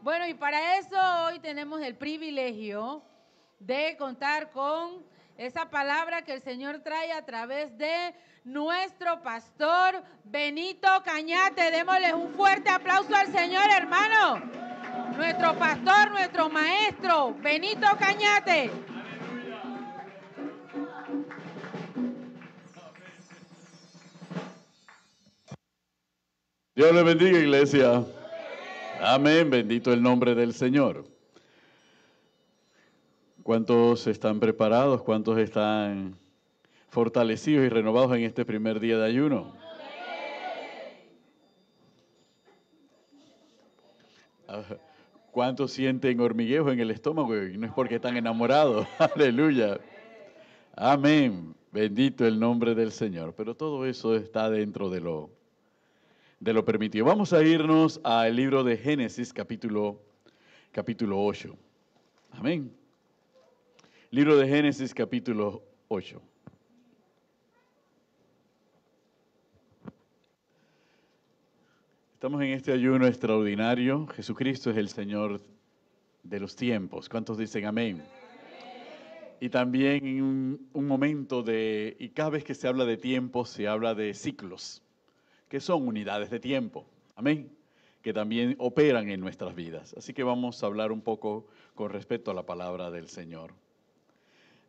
Bueno, y para eso hoy tenemos el privilegio de contar con esa palabra que el Señor trae a través de nuestro pastor Benito Cañate. Démosle un fuerte aplauso al Señor, hermano. Nuestro pastor, nuestro maestro, Benito Cañate. Dios le bendiga, iglesia. Amén, bendito el nombre del Señor. ¿Cuántos están preparados? ¿Cuántos están fortalecidos y renovados en este primer día de ayuno? ¿Cuántos sienten hormigueo en el estómago? Y no es porque están enamorados. Aleluya. Amén. Bendito el nombre del Señor. Pero todo eso está dentro de lo permitido. Vamos a irnos al libro de Génesis, capítulo 8. Amén. Libro de Génesis, capítulo 8. Estamos en este ayuno extraordinario. Jesucristo es el Señor de los tiempos. ¿Cuántos dicen amén? Y también en un momento y cada vez que se habla de tiempos, se habla de ciclos, que son unidades de tiempo. Amén. Que también operan en nuestras vidas. Así que vamos a hablar un poco con respecto a la palabra del Señor.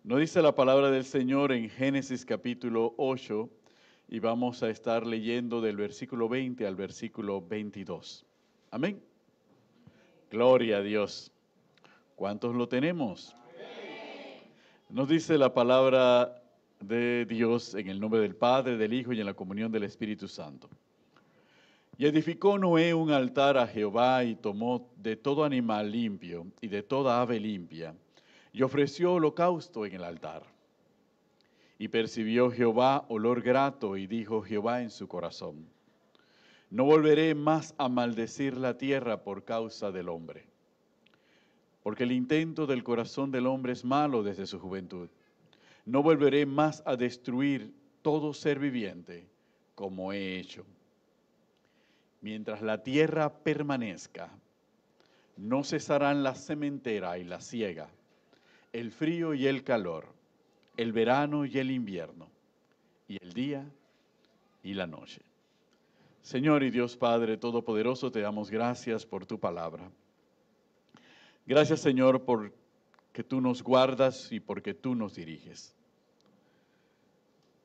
Nos dice la palabra del Señor en Génesis capítulo 8 y vamos a estar leyendo del versículo 20 al versículo 22. Amén. Gloria a Dios. ¿Cuántos lo tenemos? Nos dice la palabra de Dios en el nombre del Padre, del Hijo y en la comunión del Espíritu Santo. Y edificó Noé un altar a Jehová y tomó de todo animal limpio y de toda ave limpia y ofreció holocausto en el altar. Y percibió Jehová olor grato y dijo Jehová en su corazón: no volveré más a maldecir la tierra por causa del hombre, porque el intento del corazón del hombre es malo desde su juventud. No volveré más a destruir todo ser viviente como he hecho. Mientras la tierra permanezca, no cesarán la sementera y la siega, el frío y el calor, el verano y el invierno, y el día y la noche. Señor y Dios Padre Todopoderoso, te damos gracias por tu palabra. Gracias, Señor, porque tú nos guardas y porque tú nos diriges.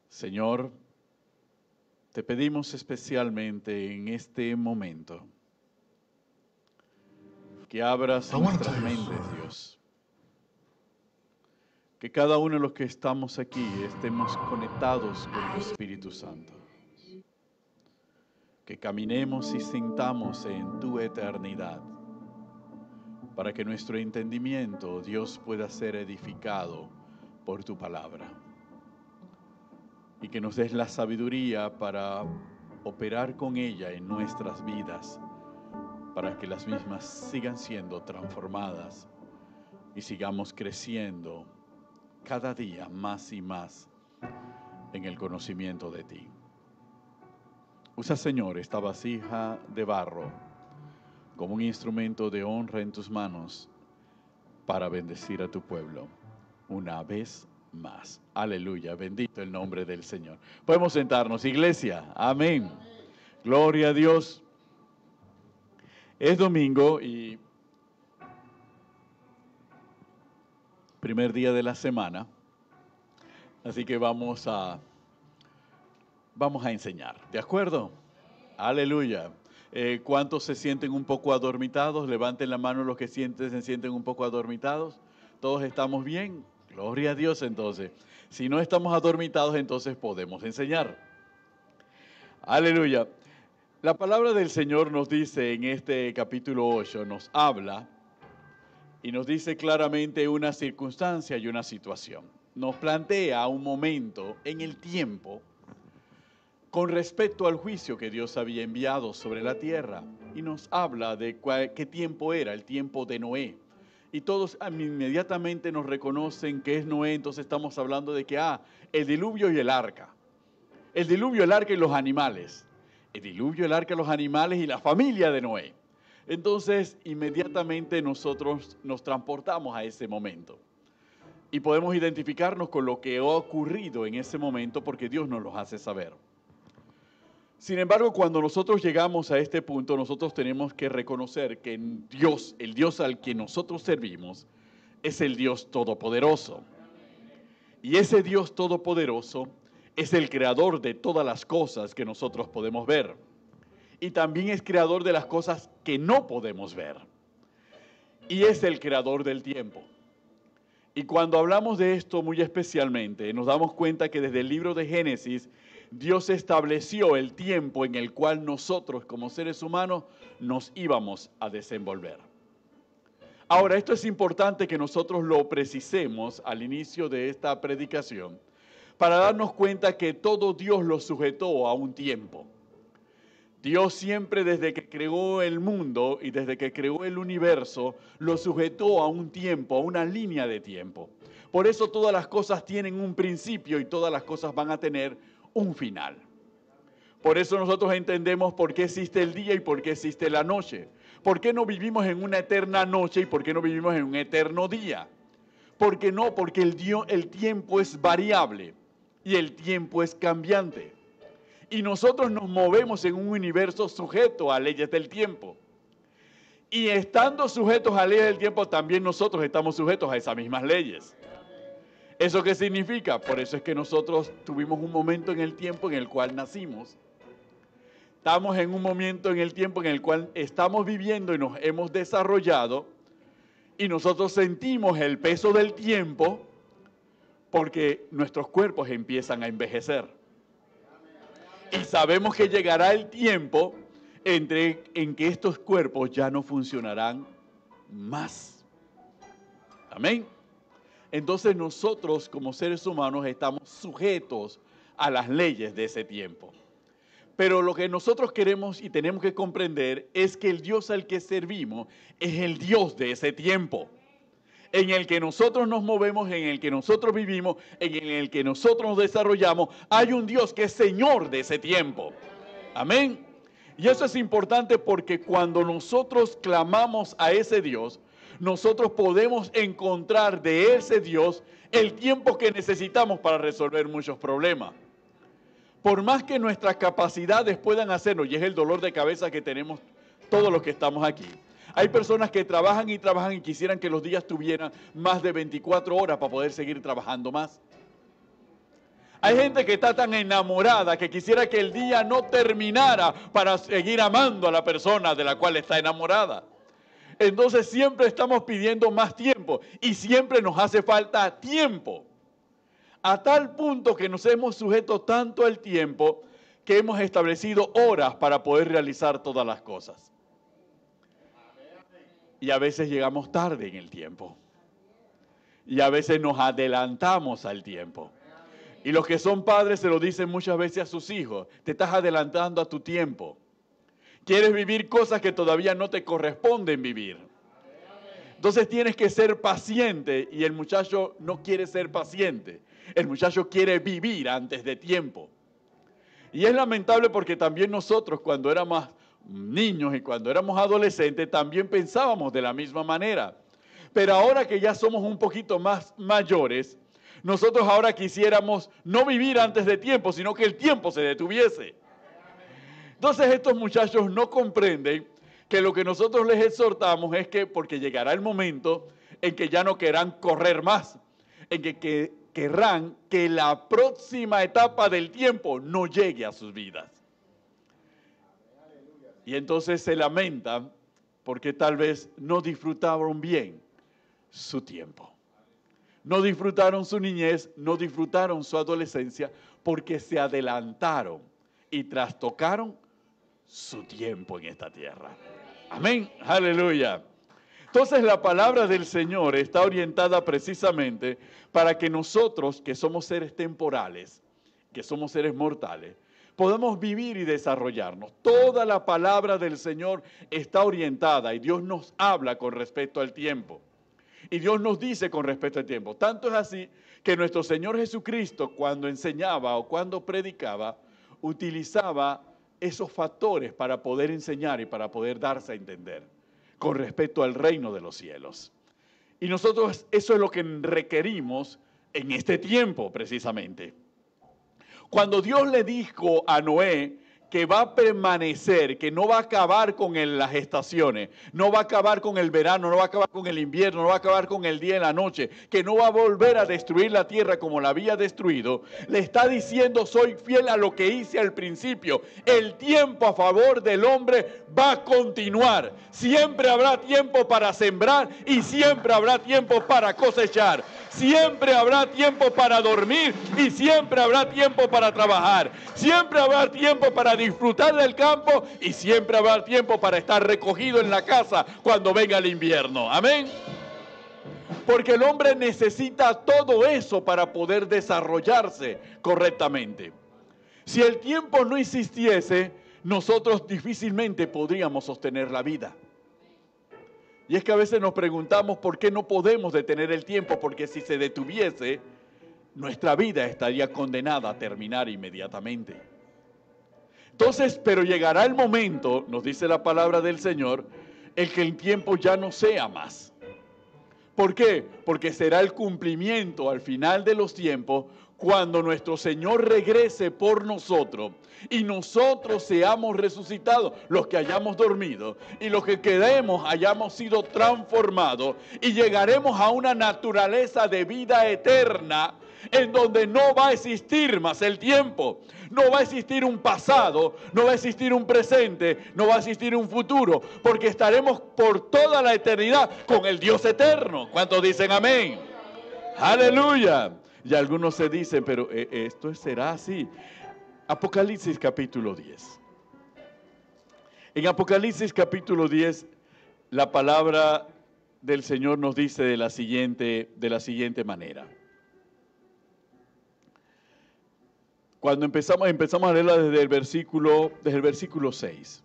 Señor, te pedimos especialmente en este momento que abras nuestras mentes, Dios. Que cada uno de los que estamos aquí estemos conectados con tu Espíritu Santo. Que caminemos y sintamos en tu eternidad, para que nuestro entendimiento, Dios, pueda ser edificado por tu palabra. Y que nos des la sabiduría para operar con ella en nuestras vidas, para que las mismas sigan siendo transformadas y sigamos creciendo cada día más y más en el conocimiento de ti. Usa, Señor, esta vasija de barro como un instrumento de honra en tus manos para bendecir a tu pueblo una vez más. Aleluya, bendito el nombre del Señor. Podemos sentarnos, iglesia. Amén. Gloria a Dios. Es domingo y primer día de la semana, así que vamos a enseñar, ¿de acuerdo? Aleluya. ¿Cuántos se sienten un poco adormitados? Levanten la mano los que se sienten un poco adormitados. ¿Todos estamos bien? Gloria a Dios entonces. Si no estamos adormitados, entonces podemos enseñar. Aleluya. La palabra del Señor nos dice en este capítulo 8, nos habla y nos dice claramente una circunstancia y una situación. Nos plantea un momento en el tiempo con respecto al juicio que Dios había enviado sobre la tierra. Y nos habla de qué tiempo era, el tiempo de Noé. Y todos inmediatamente nos reconocen que es Noé, entonces estamos hablando de que, el diluvio y el arca. El diluvio, el arca y los animales. El diluvio, el arca, los animales y la familia de Noé. Entonces, inmediatamente nosotros nos transportamos a ese momento. Y podemos identificarnos con lo que ha ocurrido en ese momento porque Dios nos lo hace saber. Sin embargo, cuando nosotros llegamos a este punto, nosotros tenemos que reconocer que Dios, el Dios al que nosotros servimos, es el Dios Todopoderoso. Y ese Dios Todopoderoso es el creador de todas las cosas que nosotros podemos ver. Y también es creador de las cosas que no podemos ver. Y es el creador del tiempo. Y cuando hablamos de esto muy especialmente, nos damos cuenta que desde el libro de Génesis, Dios estableció el tiempo en el cual nosotros como seres humanos nos íbamos a desenvolver. Ahora, esto es importante que nosotros lo precisemos al inicio de esta predicación para darnos cuenta que todo Dios lo sujetó a un tiempo. Dios siempre desde que creó el mundo y desde que creó el universo, lo sujetó a un tiempo, a una línea de tiempo. Por eso todas las cosas tienen un principio y todas las cosas van a tener un final. Por eso nosotros entendemos por qué existe el día y por qué existe la noche. ¿Por qué no vivimos en una eterna noche y por qué no vivimos en un eterno día? ¿Por qué no? Porque el tiempo es variable y el tiempo es cambiante. Y nosotros nos movemos en un universo sujeto a leyes del tiempo. Y estando sujetos a leyes del tiempo, también nosotros estamos sujetos a esas mismas leyes. ¿Eso qué significa? Por eso es que nosotros tuvimos un momento en el tiempo en el cual nacimos. Estamos en un momento en el tiempo en el cual estamos viviendo y nos hemos desarrollado. Y nosotros sentimos el peso del tiempo porque nuestros cuerpos empiezan a envejecer. Y sabemos que llegará el tiempo en que estos cuerpos ya no funcionarán más. Amén. Entonces nosotros como seres humanos estamos sujetos a las leyes de ese tiempo. Pero lo que nosotros queremos y tenemos que comprender es que el Dios al que servimos es el Dios de ese tiempo, en el que nosotros nos movemos, en el que nosotros vivimos, en el que nosotros nos desarrollamos. Hay un Dios que es Señor de ese tiempo. Amén. Y eso es importante porque cuando nosotros clamamos a ese Dios, nosotros podemos encontrar de ese Dios el tiempo que necesitamos para resolver muchos problemas. Por más que nuestras capacidades puedan hacernos, y es el dolor de cabeza que tenemos todos los que estamos aquí. Hay personas que trabajan y trabajan y quisieran que los días tuvieran más de 24 horas para poder seguir trabajando más. Hay gente que está tan enamorada que quisiera que el día no terminara para seguir amando a la persona de la cual está enamorada. Entonces siempre estamos pidiendo más tiempo y siempre nos hace falta tiempo. A tal punto que nos hemos sujeto tanto al tiempo que hemos establecido horas para poder realizar todas las cosas. Y a veces llegamos tarde en el tiempo. Y a veces nos adelantamos al tiempo. Y los que son padres se lo dicen muchas veces a sus hijos. Te estás adelantando a tu tiempo. Quieres vivir cosas que todavía no te corresponden vivir. Entonces tienes que ser paciente y el muchacho no quiere ser paciente. El muchacho quiere vivir antes de tiempo. Y es lamentable porque también nosotros cuando éramos niños y cuando éramos adolescentes también pensábamos de la misma manera. Pero ahora que ya somos un poquito más mayores, nosotros ahora quisiéramos no vivir antes de tiempo, sino que el tiempo se detuviese. Entonces estos muchachos no comprenden que lo que nosotros les exhortamos es que, porque llegará el momento en que ya no querrán correr más, en que querrán que la próxima etapa del tiempo no llegue a sus vidas. Y entonces se lamentan porque tal vez no disfrutaron bien su tiempo. No disfrutaron su niñez, no disfrutaron su adolescencia porque se adelantaron y trastocaron su tiempo en esta tierra. Amén, aleluya. Entonces la palabra del Señor está orientada precisamente para que nosotros, que somos seres temporales, que somos seres mortales, podamos vivir y desarrollarnos. Toda la palabra del Señor está orientada y Dios nos habla con respecto al tiempo. Y Dios nos dice con respecto al tiempo. Tanto es así que nuestro Señor Jesucristo, cuando enseñaba o cuando predicaba, utilizaba esos factores para poder enseñar y para poder darse a entender con respecto al reino de los cielos. Y nosotros eso es lo que requerimos en este tiempo precisamente. Cuando Dios le dijo a Noé que va a permanecer, que no va a acabar con las estaciones, no va a acabar con el verano, no va a acabar con el invierno, no va a acabar con el día y la noche, que no va a volver a destruir la tierra como la había destruido, le está diciendo: soy fiel a lo que hice al principio. El tiempo a favor del hombre va a continuar. Siempre habrá tiempo para sembrar y siempre habrá tiempo para cosechar. Siempre habrá tiempo para dormir y siempre habrá tiempo para trabajar. Siempre habrá tiempo para disfrutar del campo y siempre habrá tiempo para estar recogido en la casa cuando venga el invierno. Amén. Porque el hombre necesita todo eso para poder desarrollarse correctamente. Si el tiempo no existiese, nosotros difícilmente podríamos sostener la vida. Y es que a veces nos preguntamos por qué no podemos detener el tiempo, porque si se detuviese, nuestra vida estaría condenada a terminar inmediatamente. Entonces, pero llegará el momento, nos dice la palabra del Señor, el que el tiempo ya no sea más. ¿Por qué? Porque será el cumplimiento al final de los tiempos, cuando nuestro Señor regrese por nosotros y nosotros seamos resucitados, los que hayamos dormido, y los que quedemos hayamos sido transformados y llegaremos a una naturaleza de vida eterna en donde no va a existir más el tiempo, no va a existir un pasado, no va a existir un presente, no va a existir un futuro, porque estaremos por toda la eternidad con el Dios eterno. ¿Cuántos dicen amén? ¡Aleluya! Y algunos se dicen, pero esto será así. Apocalipsis capítulo 10. En Apocalipsis capítulo 10, la palabra del Señor nos dice de la siguiente manera. Cuando empezamos a leerla desde el versículo 6.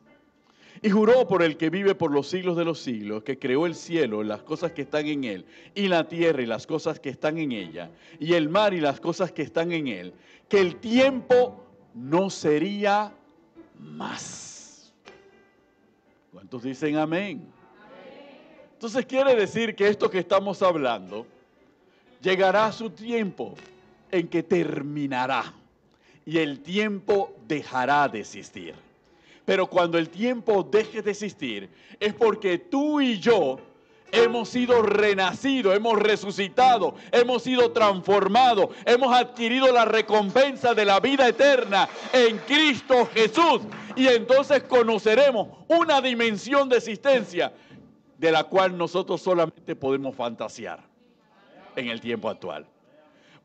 Y juró por el que vive por los siglos de los siglos, que creó el cielo, las cosas que están en él, y la tierra y las cosas que están en ella, y el mar y las cosas que están en él, que el tiempo no sería más. ¿Cuántos dicen amén? Entonces quiere decir que esto que estamos hablando, llegará su tiempo en que terminará, y el tiempo dejará de existir. Pero cuando el tiempo deje de existir, es porque tú y yo hemos sido renacidos, hemos resucitado, hemos sido transformados, hemos adquirido la recompensa de la vida eterna en Cristo Jesús. Y entonces conoceremos una dimensión de existencia de la cual nosotros solamente podemos fantasear en el tiempo actual.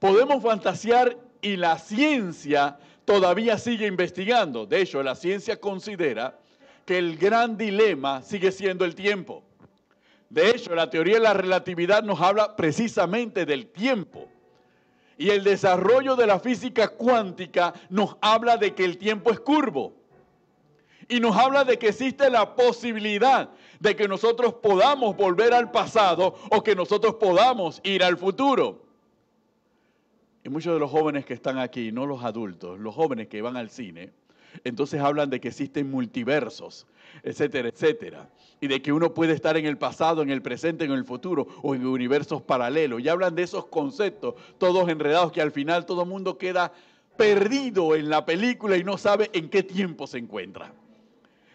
Podemos fantasear y la ciencia todavía sigue investigando. De hecho, la ciencia considera que el gran dilema sigue siendo el tiempo. De hecho, la teoría de la relatividad nos habla precisamente del tiempo. Y el desarrollo de la física cuántica nos habla de que el tiempo es curvo. Y nos habla de que existe la posibilidad de que nosotros podamos volver al pasado o que nosotros podamos ir al futuro. Y muchos de los jóvenes que están aquí, no los adultos, los jóvenes que van al cine, entonces hablan de que existen multiversos, etcétera, etcétera. Y de que uno puede estar en el pasado, en el presente, en el futuro o en universos paralelos. Y hablan de esos conceptos, todos enredados, que al final todo el mundo queda perdido en la película y no sabe en qué tiempo se encuentra.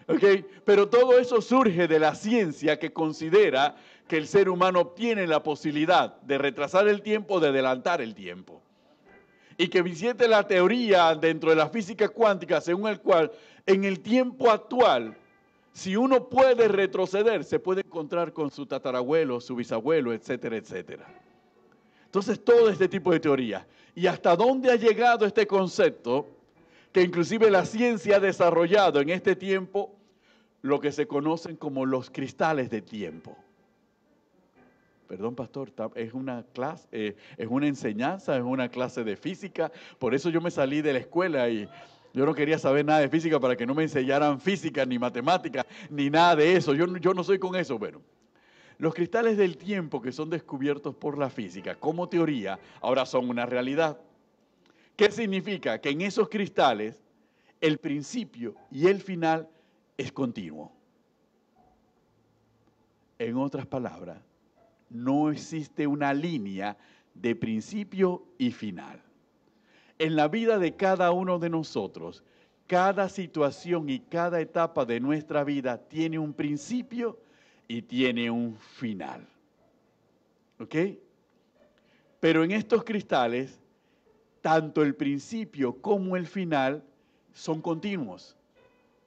¿Okay? Pero todo eso surge de la ciencia, que considera que el ser humano tiene la posibilidad de retrasar el tiempo, de adelantar el tiempo. Y que visite la teoría dentro de la física cuántica, según el cual en el tiempo actual, si uno puede retroceder, se puede encontrar con su tatarabuelo, su bisabuelo, etcétera, etcétera. Entonces, todo este tipo de teoría. ¿Y hasta dónde ha llegado este concepto? Que inclusive la ciencia ha desarrollado en este tiempo lo que se conocen como los cristales de tiempo. Perdón, pastor, es una clase, es una enseñanza, es una clase de física. Por eso yo me salí de la escuela y yo no quería saber nada de física para que no me enseñaran física, ni matemática, ni nada de eso. Yo no soy con eso. Bueno, los cristales del tiempo que son descubiertos por la física como teoría, ahora son una realidad. ¿Qué significa? Que en esos cristales el principio y el final es continuo. En otras palabras, no existe una línea de principio y final. En la vida de cada uno de nosotros, cada situación y cada etapa de nuestra vida tiene un principio y tiene un final. ¿Ok? Pero en estos cristales, tanto el principio como el final son continuos.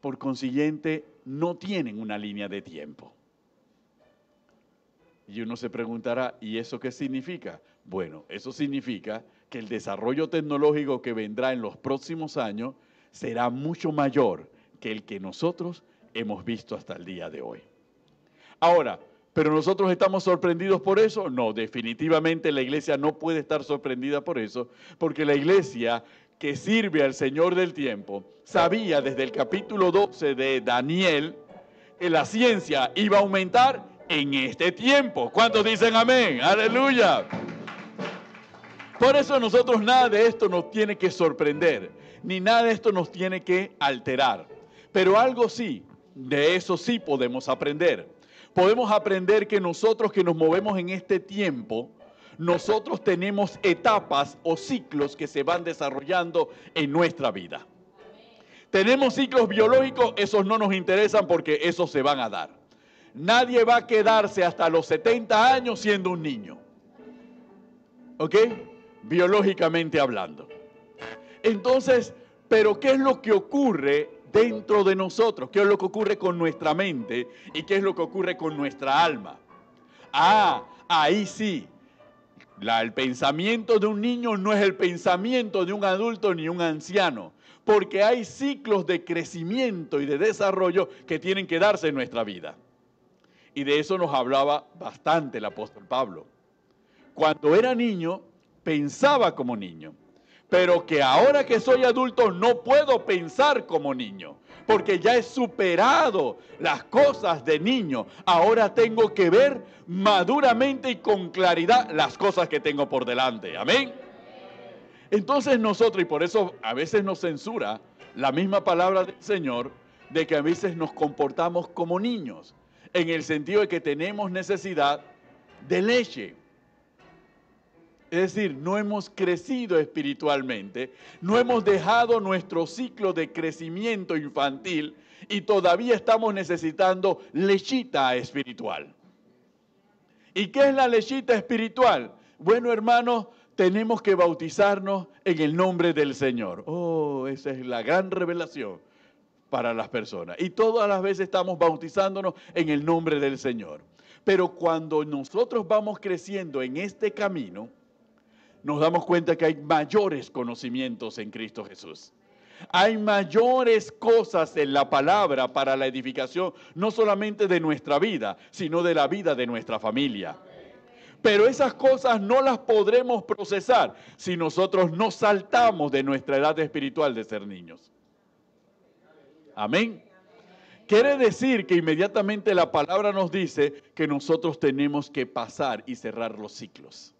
Por consiguiente, no tienen una línea de tiempo. Y uno se preguntará, ¿y eso qué significa? Bueno, eso significa que el desarrollo tecnológico que vendrá en los próximos años será mucho mayor que el que nosotros hemos visto hasta el día de hoy. Ahora, ¿pero nosotros estamos sorprendidos por eso? No, definitivamente la iglesia no puede estar sorprendida por eso, porque la iglesia que sirve al Señor del tiempo sabía desde el capítulo 12 de Daniel que la ciencia iba a aumentar en este tiempo. ¿Cuántos dicen amén? ¡Aleluya! Por eso a nosotros nada de esto nos tiene que sorprender, ni nada de esto nos tiene que alterar. Pero algo sí, de eso sí podemos aprender. Podemos aprender que nosotros que nos movemos en este tiempo, nosotros tenemos etapas o ciclos que se van desarrollando en nuestra vida. Tenemos ciclos biológicos, esos no nos interesan porque esos se van a dar. Nadie va a quedarse hasta los 70 años siendo un niño. ¿Ok? Biológicamente hablando. Entonces, ¿pero qué es lo que ocurre dentro de nosotros? ¿Qué es lo que ocurre con nuestra mente? ¿Y qué es lo que ocurre con nuestra alma? Ah, ahí sí. El pensamiento de un niño no es el pensamiento de un adulto ni un anciano, porque hay ciclos de crecimiento y de desarrollo que tienen que darse en nuestra vida. Y de eso nos hablaba bastante el apóstol Pablo. Cuando era niño, pensaba como niño, pero que ahora que soy adulto no puedo pensar como niño, porque ya he superado las cosas de niño. Ahora tengo que ver maduramente y con claridad las cosas que tengo por delante. Amén. Entonces nosotros, y por eso a veces nos censura la misma palabra del Señor, de que a veces nos comportamos como niños, en el sentido de que tenemos necesidad de leche. Es decir, no hemos crecido espiritualmente, no hemos dejado nuestro ciclo de crecimiento infantil y todavía estamos necesitando lechita espiritual. ¿Y qué es la lechita espiritual? Bueno, hermanos, tenemos que bautizarnos en el nombre del Señor. Oh, esa es la gran revelación para las personas. Y todas las veces estamos bautizándonos en el nombre del Señor. Pero cuando nosotros vamos creciendo en este camino, nos damos cuenta que hay mayores conocimientos en Cristo Jesús. Hay mayores cosas en la palabra para la edificación, no solamente de nuestra vida, sino de la vida de nuestra familia. Pero esas cosas no las podremos procesar si nosotros no saltamos de nuestra edad espiritual de ser niños. Amén. Quiere decir que inmediatamente la palabra nos dice que nosotros tenemos que pasar y cerrar los ciclos.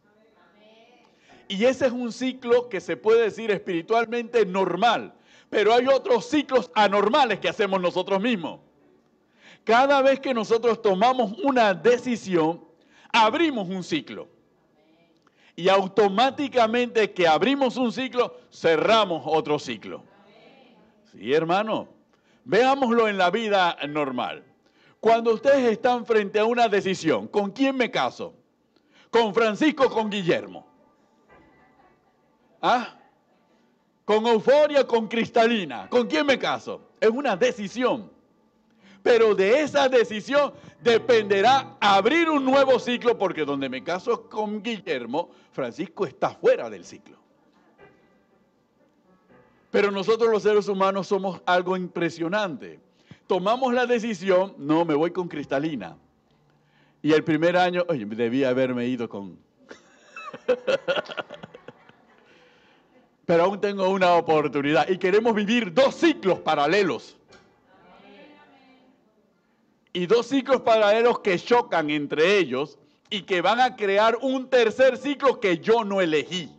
Y ese es un ciclo que se puede decir espiritualmente normal, pero hay otros ciclos anormales que hacemos nosotros mismos. Cada vez que nosotros tomamos una decisión, abrimos un ciclo. Y automáticamente que abrimos un ciclo, cerramos otro ciclo. Sí, hermano. Veámoslo en la vida normal. Cuando ustedes están frente a una decisión, ¿con quién me caso? ¿Con Francisco o con Guillermo? ¿Ah? ¿Con Euforia o con Cristalina? ¿Con quién me caso? Es una decisión. Pero de esa decisión dependerá abrir un nuevo ciclo, porque donde me caso con Guillermo, Francisco está fuera del ciclo. Pero nosotros los seres humanos somos algo impresionante. Tomamos la decisión, no, me voy con Cristalina. Y el primer año, oye, debía haberme ido con... Pero aún tengo una oportunidad y queremos vivir dos ciclos paralelos. Y dos ciclos paralelos que chocan entre ellos y que van a crear un tercer ciclo que yo no elegí.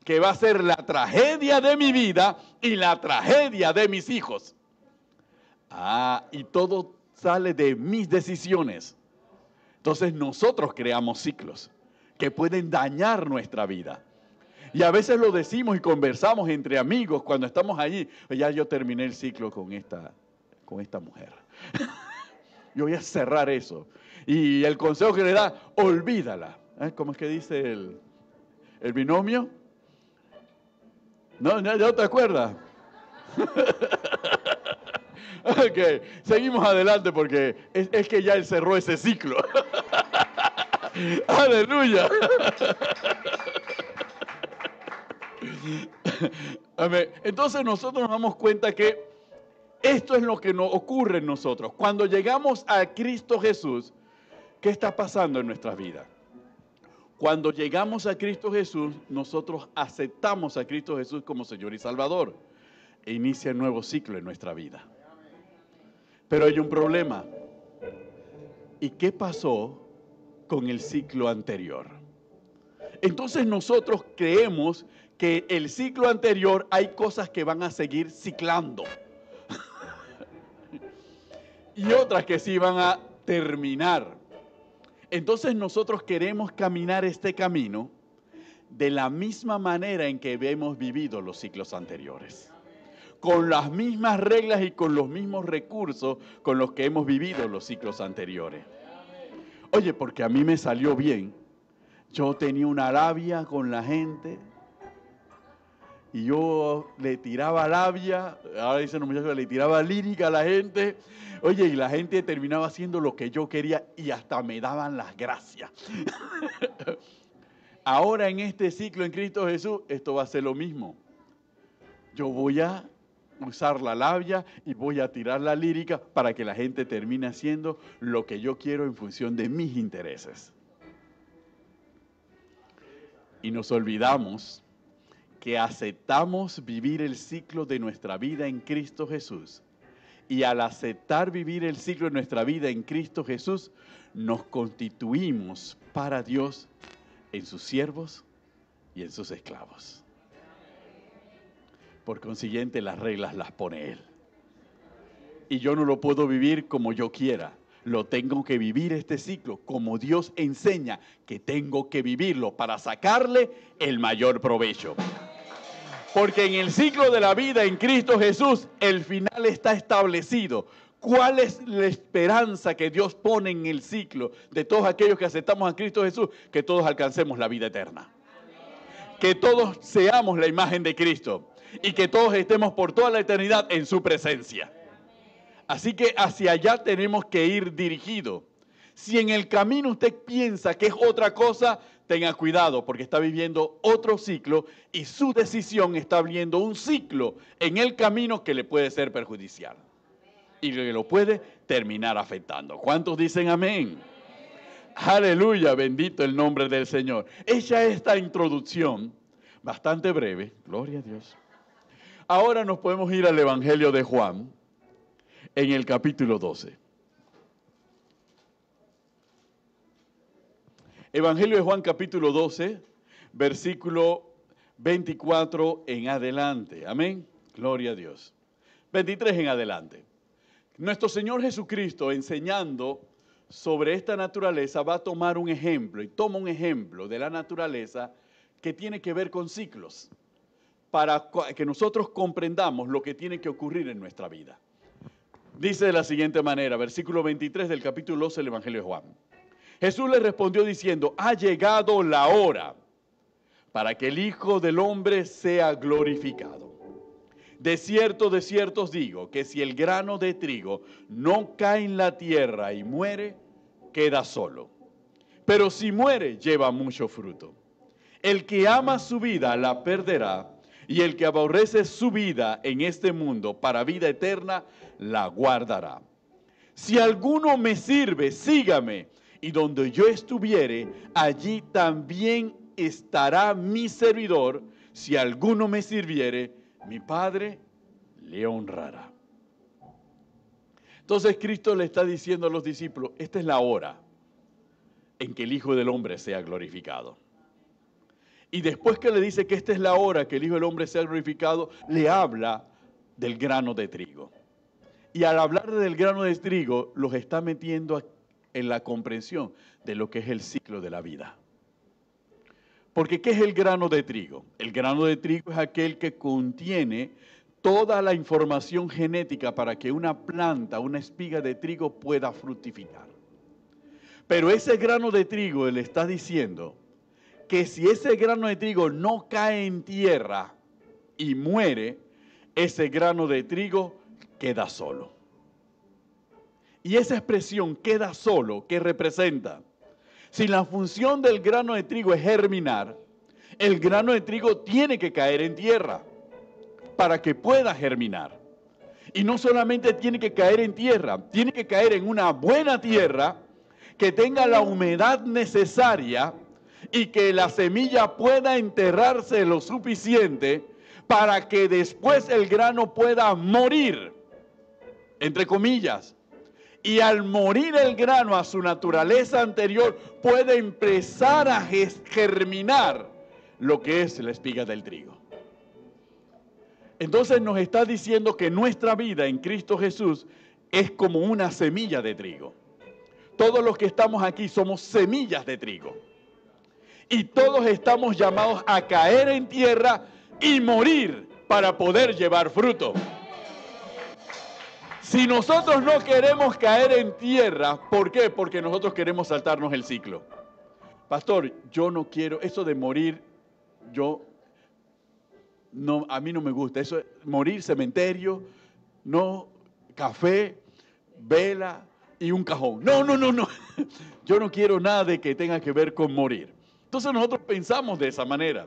que va a ser la tragedia de mi vida y la tragedia de mis hijos. Y todo sale de mis decisiones. Entonces nosotros creamos ciclos que pueden dañar nuestra vida. Y a veces lo decimos y conversamos entre amigos cuando estamos allí. Ya yo terminé el ciclo con esta mujer. Yo voy a cerrar eso. Y el consejo que le da, olvídala. ¿Cómo es que dice el binomio? ¿No te acuerdas? Ok, seguimos adelante porque es que ya él cerró ese ciclo. Aleluya. Amén. Entonces nosotros nos damos cuenta que esto es lo que nos ocurre en nosotros. Cuando llegamos a Cristo Jesús, ¿qué está pasando en nuestras vidas? Cuando llegamos a Cristo Jesús, nosotros aceptamos a Cristo Jesús como Señor y Salvador. E inicia un nuevo ciclo en nuestra vida. Pero hay un problema. ¿Y qué pasó con el ciclo anterior? Entonces nosotros creemos que el ciclo anterior hay cosas que van a seguir ciclando. Y otras que sí van a terminar. Entonces nosotros queremos caminar este camino de la misma manera en que hemos vivido los ciclos anteriores. Con las mismas reglas y con los mismos recursos con los que hemos vivido los ciclos anteriores. Oye, porque a mí me salió bien. Yo tenía una labia con la gente y yo le tiraba labia, ahora dicen los muchachos, le tiraba lírica a la gente. Oye, y la gente terminaba haciendo lo que yo quería y hasta me daban las gracias. Ahora en este ciclo en Cristo Jesús, esto va a ser lo mismo. Yo voy a usar la labia y voy a tirar la lírica para que la gente termine haciendo lo que yo quiero en función de mis intereses. Y nos olvidamos que aceptamos vivir el ciclo de nuestra vida en Cristo Jesús. Y al aceptar vivir el ciclo de nuestra vida en Cristo Jesús, nos constituimos para Dios en sus siervos y en sus esclavos. Por consiguiente, las reglas las pone Él. Y yo no lo puedo vivir como yo quiera. Lo tengo que vivir este ciclo como Dios enseña que tengo que vivirlo para sacarle el mayor provecho. Porque en el ciclo de la vida en Cristo Jesús, el final está establecido. ¿Cuál es la esperanza que Dios pone en el ciclo de todos aquellos que aceptamos a Cristo Jesús? Que todos alcancemos la vida eterna. Que todos seamos la imagen de Cristo y que todos estemos por toda la eternidad en su presencia. Así que hacia allá tenemos que ir dirigidos. Si en el camino usted piensa que es otra cosa, tenga cuidado porque está viviendo otro ciclo y su decisión está abriendo un ciclo en el camino que le puede ser perjudicial y que lo puede terminar afectando. ¿Cuántos dicen amén? Aleluya, bendito el nombre del Señor. Hecha esta introducción, bastante breve, gloria a Dios. Ahora nos podemos ir al Evangelio de Juan, en el capítulo 12. Evangelio de Juan, capítulo 12, versículo 24 en adelante. Amén. Gloria a Dios. 23 en adelante. Nuestro Señor Jesucristo, enseñando sobre esta naturaleza, va a tomar un ejemplo, y toma un ejemplo de la naturaleza que tiene que ver con ciclos, para que nosotros comprendamos lo que tiene que ocurrir en nuestra vida. Dice de la siguiente manera, versículo 23 del capítulo 12 del Evangelio de Juan. Jesús le respondió diciendo, ha llegado la hora para que el Hijo del Hombre sea glorificado. De cierto os digo, que si el grano de trigo no cae en la tierra y muere, queda solo. Pero si muere, lleva mucho fruto. El que ama su vida la perderá, y el que aborrece su vida en este mundo para vida eterna, la guardará. Si alguno me sirve, sígame, y donde yo estuviere, allí también estará mi servidor. Si alguno me sirviere, mi Padre le honrará. Entonces Cristo le está diciendo a los discípulos, esta es la hora en que el Hijo del Hombre sea glorificado. Y después que le dice que esta es la hora que el Hijo del Hombre sea glorificado, le habla del grano de trigo. Y al hablar del grano de trigo, los está metiendo en la comprensión de lo que es el ciclo de la vida. Porque ¿qué es el grano de trigo? El grano de trigo es aquel que contiene toda la información genética para que una planta, una espiga de trigo pueda fructificar. Pero ese grano de trigo le está diciendo que si ese grano de trigo no cae en tierra y muere, ese grano de trigo queda solo. Y esa expresión queda solo, ¿qué representa? Si la función del grano de trigo es germinar, el grano de trigo tiene que caer en tierra para que pueda germinar. Y no solamente tiene que caer en tierra, tiene que caer en una buena tierra que tenga la humedad necesaria y que la semilla pueda enterrarse lo suficiente para que después el grano pueda morir, entre comillas. Y al morir el grano a su naturaleza anterior, puede empezar a germinar lo que es la espiga del trigo. Entonces nos está diciendo que nuestra vida en Cristo Jesús es como una semilla de trigo. Todos los que estamos aquí somos semillas de trigo. Y todos estamos llamados a caer en tierra y morir para poder llevar fruto. Si nosotros no queremos caer en tierra, ¿por qué? Porque nosotros queremos saltarnos el ciclo. Pastor, yo no quiero, eso de morir, a mí no me gusta. Eso, morir, cementerio, no, café, vela y un cajón. No. Yo no quiero nada de que tenga que ver con morir. Entonces nosotros pensamos de esa manera.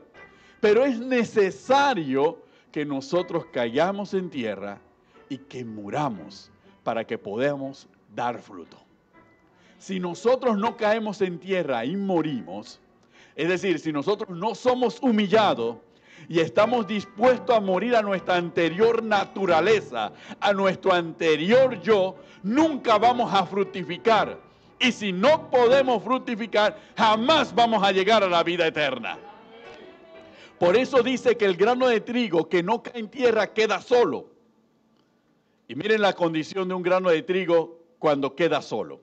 Pero es necesario que nosotros caigamos en tierra y que muramos para que podamos dar fruto. Si nosotros no caemos en tierra y morimos, es decir, si nosotros no somos humillados y estamos dispuestos a morir a nuestra anterior naturaleza, a nuestro anterior yo, nunca vamos a fructificar. Y si no podemos fructificar, jamás vamos a llegar a la vida eterna. Por eso dice que el grano de trigo que no cae en tierra queda solo. Y miren la condición de un grano de trigo cuando queda solo.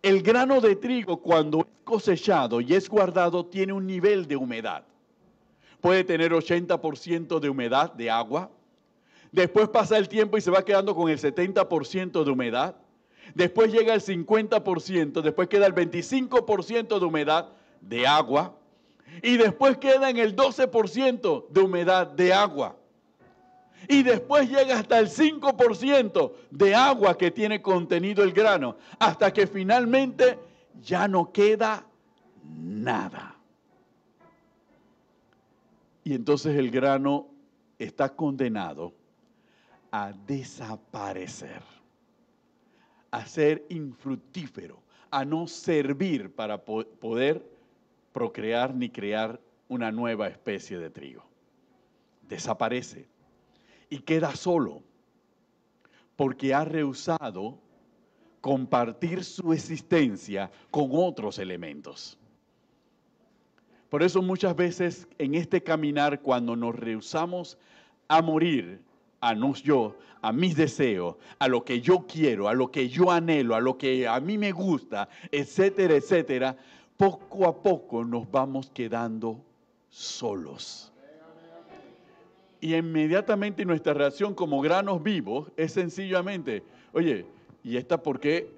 El grano de trigo cuando es cosechado y es guardado tiene un nivel de humedad. Puede tener 80% de humedad de agua. Después pasa el tiempo y se va quedando con el 70% de humedad. Después llega el 50%, después queda el 25% de humedad de agua. Y después queda en el 12% de humedad de agua. Y después llega hasta el 5% de agua que tiene contenido el grano, hasta que finalmente ya no queda nada. Y entonces el grano está condenado a desaparecer, a ser infructífero, a no servir para poder procrear ni crear una nueva especie de trigo. Desaparece. Y queda solo, porque ha rehusado compartir su existencia con otros elementos. Por eso muchas veces en este caminar, cuando nos rehusamos a morir, a mis deseos, a lo que yo quiero, a lo que yo anhelo, a lo que a mí me gusta, etcétera, etcétera, poco a poco nos vamos quedando solos. Y inmediatamente nuestra reacción como granos vivos es sencillamente, oye, ¿y esta por qué?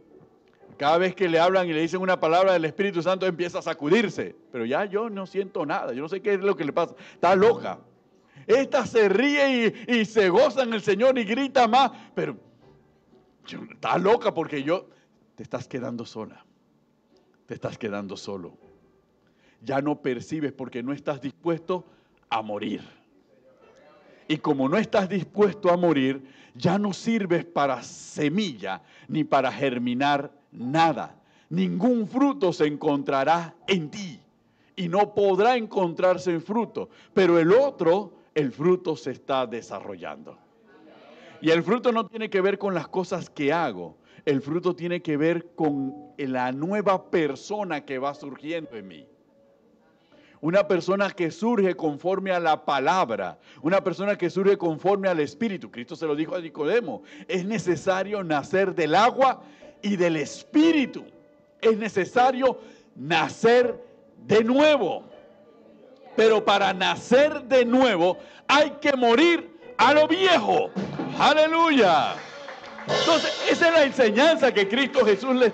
Cada vez que le hablan y le dicen una palabra del Espíritu Santo empieza a sacudirse. Pero ya yo no siento nada, yo no sé qué es lo que le pasa. Está loca. Esta se ríe y se goza en el Señor y grita más. Pero está loca porque te estás quedando sola. Te estás quedando solo. Ya no percibes porque no estás dispuesto a morir. Y como no estás dispuesto a morir, ya no sirves para semilla ni para germinar nada. Ningún fruto se encontrará en ti y no podrá encontrarse en fruto. Pero el fruto se está desarrollando. Y el fruto no tiene que ver con las cosas que hago. El fruto tiene que ver con la nueva persona que va surgiendo en mí. Una persona que surge conforme a la palabra, una persona que surge conforme al Espíritu. Cristo se lo dijo a Nicodemo, es necesario nacer del agua y del Espíritu. Es necesario nacer de nuevo. Pero para nacer de nuevo hay que morir a lo viejo. ¡Aleluya! Entonces, esa es la enseñanza que Cristo Jesús nos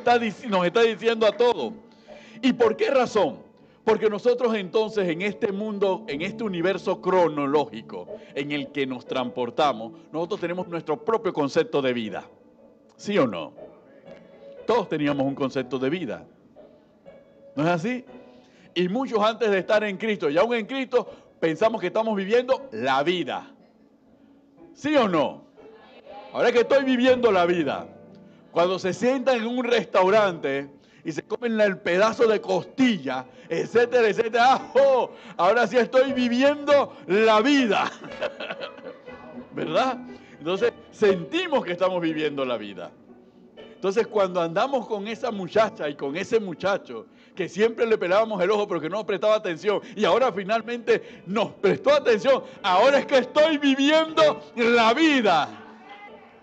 está diciendo a todos. ¿Y por qué razón? Porque nosotros entonces en este mundo, en este universo cronológico en el que nos transportamos, nosotros tenemos nuestro propio concepto de vida. ¿Sí o no? Todos teníamos un concepto de vida. ¿No es así? Y muchos antes de estar en Cristo, y aún en Cristo, pensamos que estamos viviendo la vida. ¿Sí o no? Ahora que estoy viviendo la vida, cuando se sientan en un restaurante y se comen el pedazo de costilla, etcétera, etcétera, ¡oh! Ahora sí estoy viviendo la vida. ¿Verdad? Entonces sentimos que estamos viviendo la vida. Entonces cuando andamos con esa muchacha y con ese muchacho, que siempre le pelábamos el ojo pero que no nos prestaba atención, y ahora finalmente nos prestó atención, ahora es que estoy viviendo la vida.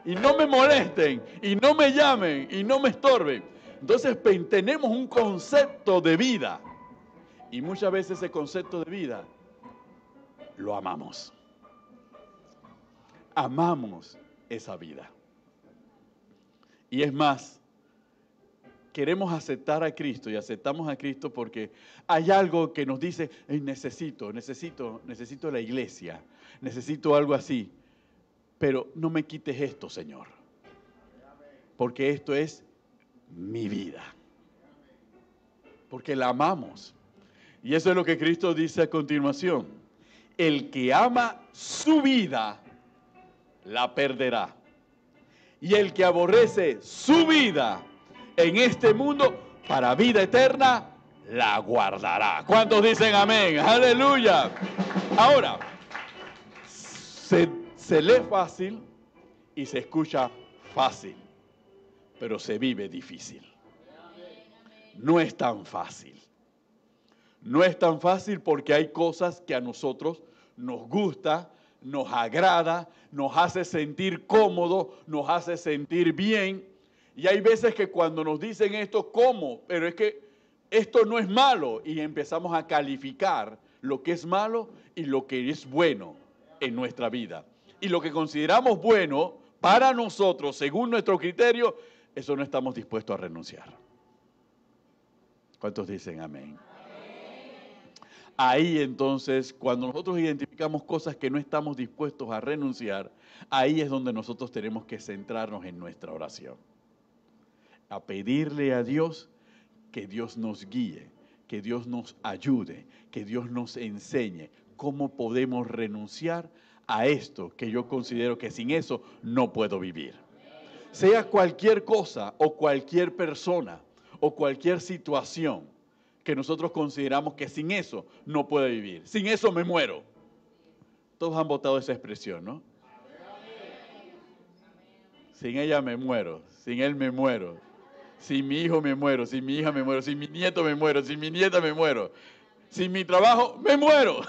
Y no me molesten, y no me llamen, y no me estorben. Entonces tenemos un concepto de vida. Y muchas veces ese concepto de vida lo amamos. Amamos esa vida. Y es más, queremos aceptar a Cristo y aceptamos a Cristo porque hay algo que nos dice, hey, necesito la iglesia, necesito algo así. Pero no me quites esto, Señor, porque esto es mi vida. Porque la amamos. Y eso es lo que Cristo dice a continuación. El que ama su vida, la perderá. Y el que aborrece su vida en este mundo, para vida eterna, la guardará. ¿Cuántos dicen amén? ¡Aleluya! Ahora, se lee fácil y se escucha fácil, pero se vive difícil. No es tan fácil. No es tan fácil porque hay cosas que a nosotros nos gusta, nos agrada, nos hace sentir cómodo, nos hace sentir bien. Y hay veces que cuando nos dicen esto, ¿cómo? Pero es que esto no es malo. Y empezamos a calificar lo que es malo y lo que es bueno en nuestra vida. Y lo que consideramos bueno para nosotros, según nuestro criterio, eso no estamos dispuestos a renunciar. ¿Cuántos dicen amén? Ahí entonces, cuando nosotros identificamos cosas que no estamos dispuestos a renunciar, ahí es donde nosotros tenemos que centrarnos en nuestra oración. A pedirle a Dios que Dios nos guíe, que Dios nos ayude, que Dios nos enseñe cómo podemos renunciar a esto que yo considero que sin eso no puedo vivir. Sea cualquier cosa o cualquier persona o cualquier situación que nosotros consideramos que sin eso no puede vivir. Sin eso me muero. Todos han votado esa expresión, ¿no? Sin ella me muero, sin él me muero, sin mi hijo me muero, sin mi hija me muero, sin mi nieto me muero, sin mi nieta me muero, sin mi trabajo me muero.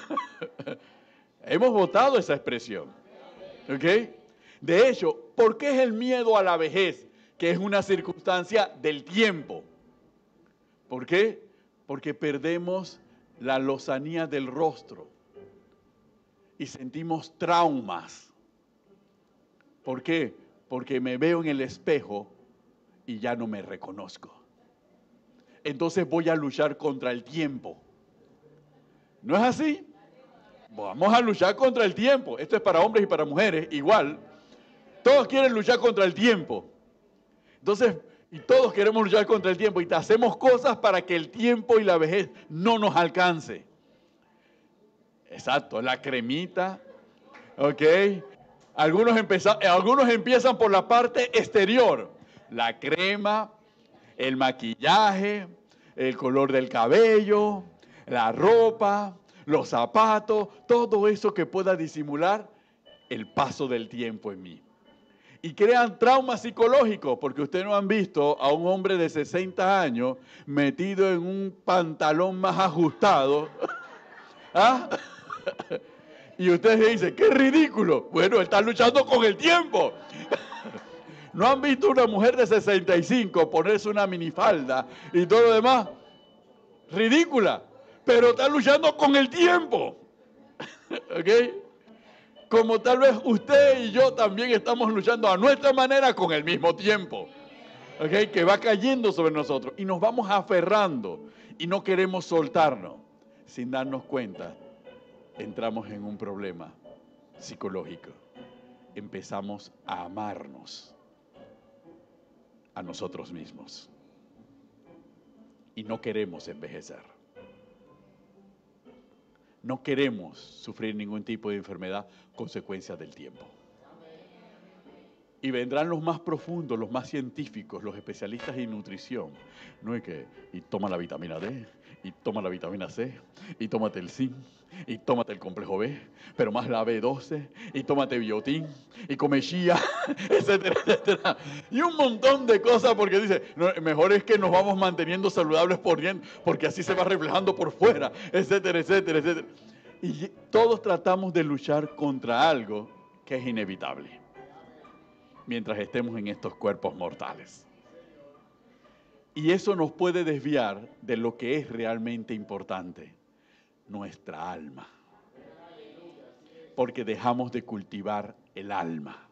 Hemos votado esa expresión, ¿ok? De hecho, ¿por qué es el miedo a la vejez? Que es una circunstancia del tiempo. ¿Por qué? Porque perdemos la lozanía del rostro y sentimos traumas. ¿Por qué? Porque me veo en el espejo y ya no me reconozco. Entonces voy a luchar contra el tiempo. ¿No es así? Vamos a luchar contra el tiempo. Esto es para hombres y para mujeres, igual. Todos quieren luchar contra el tiempo. Entonces, y todos queremos luchar contra el tiempo y hacemos cosas para que el tiempo y la vejez no nos alcance. Exacto, la cremita, ¿ok? Algunos empiezan por la parte exterior. La crema, el maquillaje, el color del cabello, la ropa, los zapatos, todo eso que pueda disimular el paso del tiempo en mí. Y crean traumas psicológicos, porque ustedes no han visto a un hombre de 60 años metido en un pantalón más ajustado ¿Ah? Y ustedes dicen, ¡qué ridículo! Bueno, está luchando con el tiempo. ¿No han visto una mujer de 65 ponerse una minifalda y todo lo demás? Ridícula. Pero está luchando con el tiempo. ¿Ok? Como tal vez usted y yo también estamos luchando a nuestra manera con el mismo tiempo. ¿Ok? Que va cayendo sobre nosotros. Y nos vamos aferrando. Y no queremos soltarnos. Sin darnos cuenta, entramos en un problema psicológico. Empezamos a amarnos a nosotros mismos. Y no queremos envejecer. No queremos sufrir ningún tipo de enfermedad consecuencia del tiempo. Y vendrán los más profundos, los más científicos, los especialistas en nutrición. No es que, y toma la vitamina D, y toma la vitamina C, y tómate el zinc, y tómate el complejo B, pero más la B12, y tómate biotín, y come chía, etcétera, etcétera. Y un montón de cosas porque dice, no, mejor es que nos vamos manteniendo saludables por dentro, porque así se va reflejando por fuera, etcétera, etcétera, etcétera. Y todos tratamos de luchar contra algo que es inevitable mientras estemos en estos cuerpos mortales. Y eso nos puede desviar de lo que es realmente importante, nuestra alma. Porque dejamos de cultivar el alma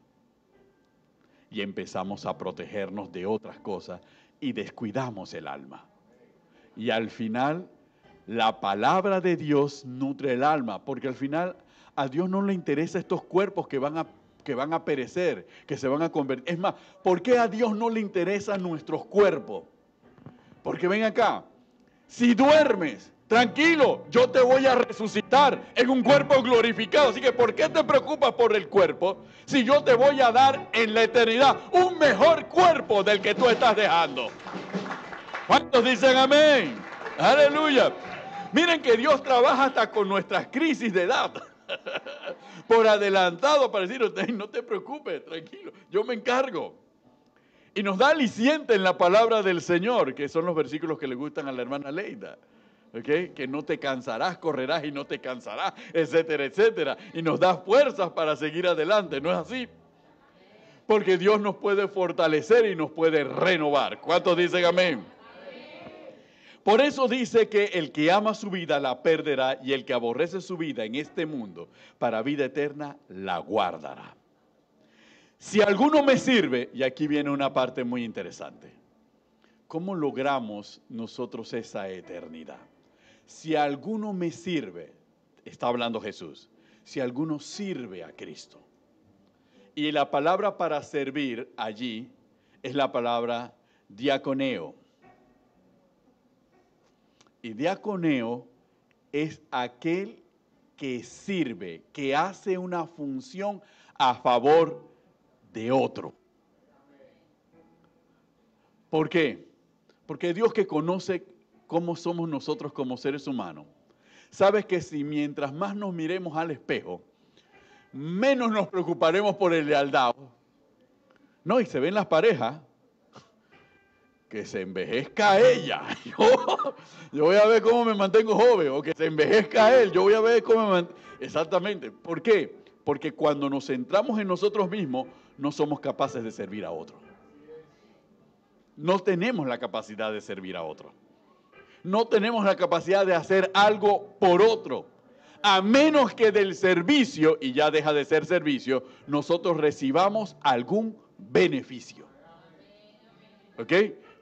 y empezamos a protegernos de otras cosas y descuidamos el alma. Y al final, la palabra de Dios nutre el alma, porque al final a Dios no le interesa estos cuerpos que van a perecer, que se van a convertir. Es más, ¿por qué a Dios no le interesan nuestros cuerpos? Porque ven acá, si duermes, tranquilo, yo te voy a resucitar en un cuerpo glorificado. Así que, ¿por qué te preocupas por el cuerpo si yo te voy a dar en la eternidad un mejor cuerpo del que tú estás dejando? ¿Cuántos dicen amén? Aleluya. Miren que Dios trabaja hasta con nuestras crisis de edad. Por adelantado para decir, no te preocupes, tranquilo, yo me encargo. Y nos da aliciente en la palabra del Señor, que son los versículos que le gustan a la hermana Leida. ¿Okay? Que no te cansarás, correrás y no te cansarás, etcétera, etcétera. Y nos da fuerzas para seguir adelante, ¿no es así? Porque Dios nos puede fortalecer y nos puede renovar. ¿Cuántos dicen amén? Por eso dice que el que ama su vida la perderá y el que aborrece su vida en este mundo para vida eterna la guardará. Si alguno me sirve, y aquí viene una parte muy interesante, ¿cómo logramos nosotros esa eternidad? Si alguno me sirve, está hablando Jesús, si alguno sirve a Cristo. Y la palabra para servir allí es la palabra diaconeo. Y diaconeo es aquel que sirve, que hace una función a favor de otro. ¿Por qué? Porque Dios, que conoce cómo somos nosotros como seres humanos, sabe que si mientras más nos miremos al espejo, menos nos preocuparemos por el de al lado. No, y se ven las parejas, que se envejezca ella. Yo voy a ver cómo me mantengo joven, o que se envejezca él, yo voy a ver cómo me mantengo. Exactamente. ¿Por qué? Porque cuando nos centramos en nosotros mismos, no somos capaces de servir a otro. No tenemos la capacidad de servir a otro. No tenemos la capacidad de hacer algo por otro. A menos que del servicio, y ya deja de ser servicio, nosotros recibamos algún beneficio. ¿Ok?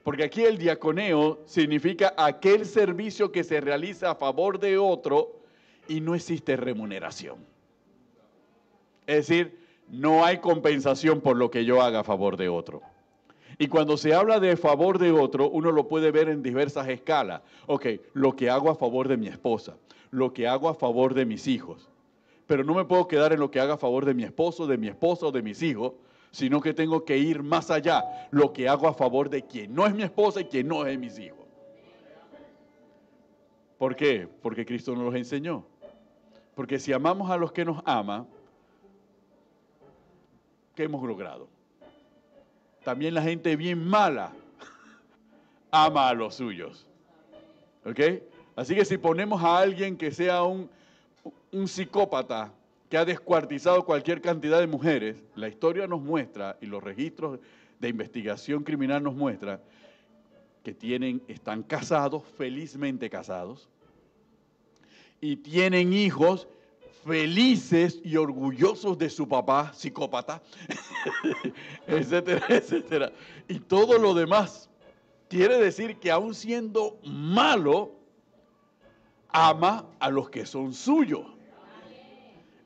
Porque aquí el diaconeo significa aquel servicio que se realiza a favor de otro y no existe remuneración. Es decir, no hay compensación por lo que yo haga a favor de otro. Y cuando se habla de favor de otro, uno lo puede ver en diversas escalas. Ok, lo que hago a favor de mi esposa, lo que hago a favor de mis hijos. Pero no me puedo quedar en lo que haga a favor de mi esposo, de mi esposa o de mis hijos, sino que tengo que ir más allá, lo que hago a favor de quien no es mi esposa y quien no es mis hijos. ¿Por qué? Porque Cristo nos los enseñó. Porque si amamos a los que nos aman, ¿qué hemos logrado? También la gente bien mala ama a los suyos. ¿Ok? Así que si ponemos a alguien que sea un un psicópata que ha descuartizado cualquier cantidad de mujeres, la historia nos muestra y los registros de investigación criminal nos muestran que están casados, felizmente casados, y tienen hijos felices y orgullosos de su papá psicópata, etcétera, etcétera. Y todo lo demás quiere decir que aun siendo malo, ama a los que son suyos.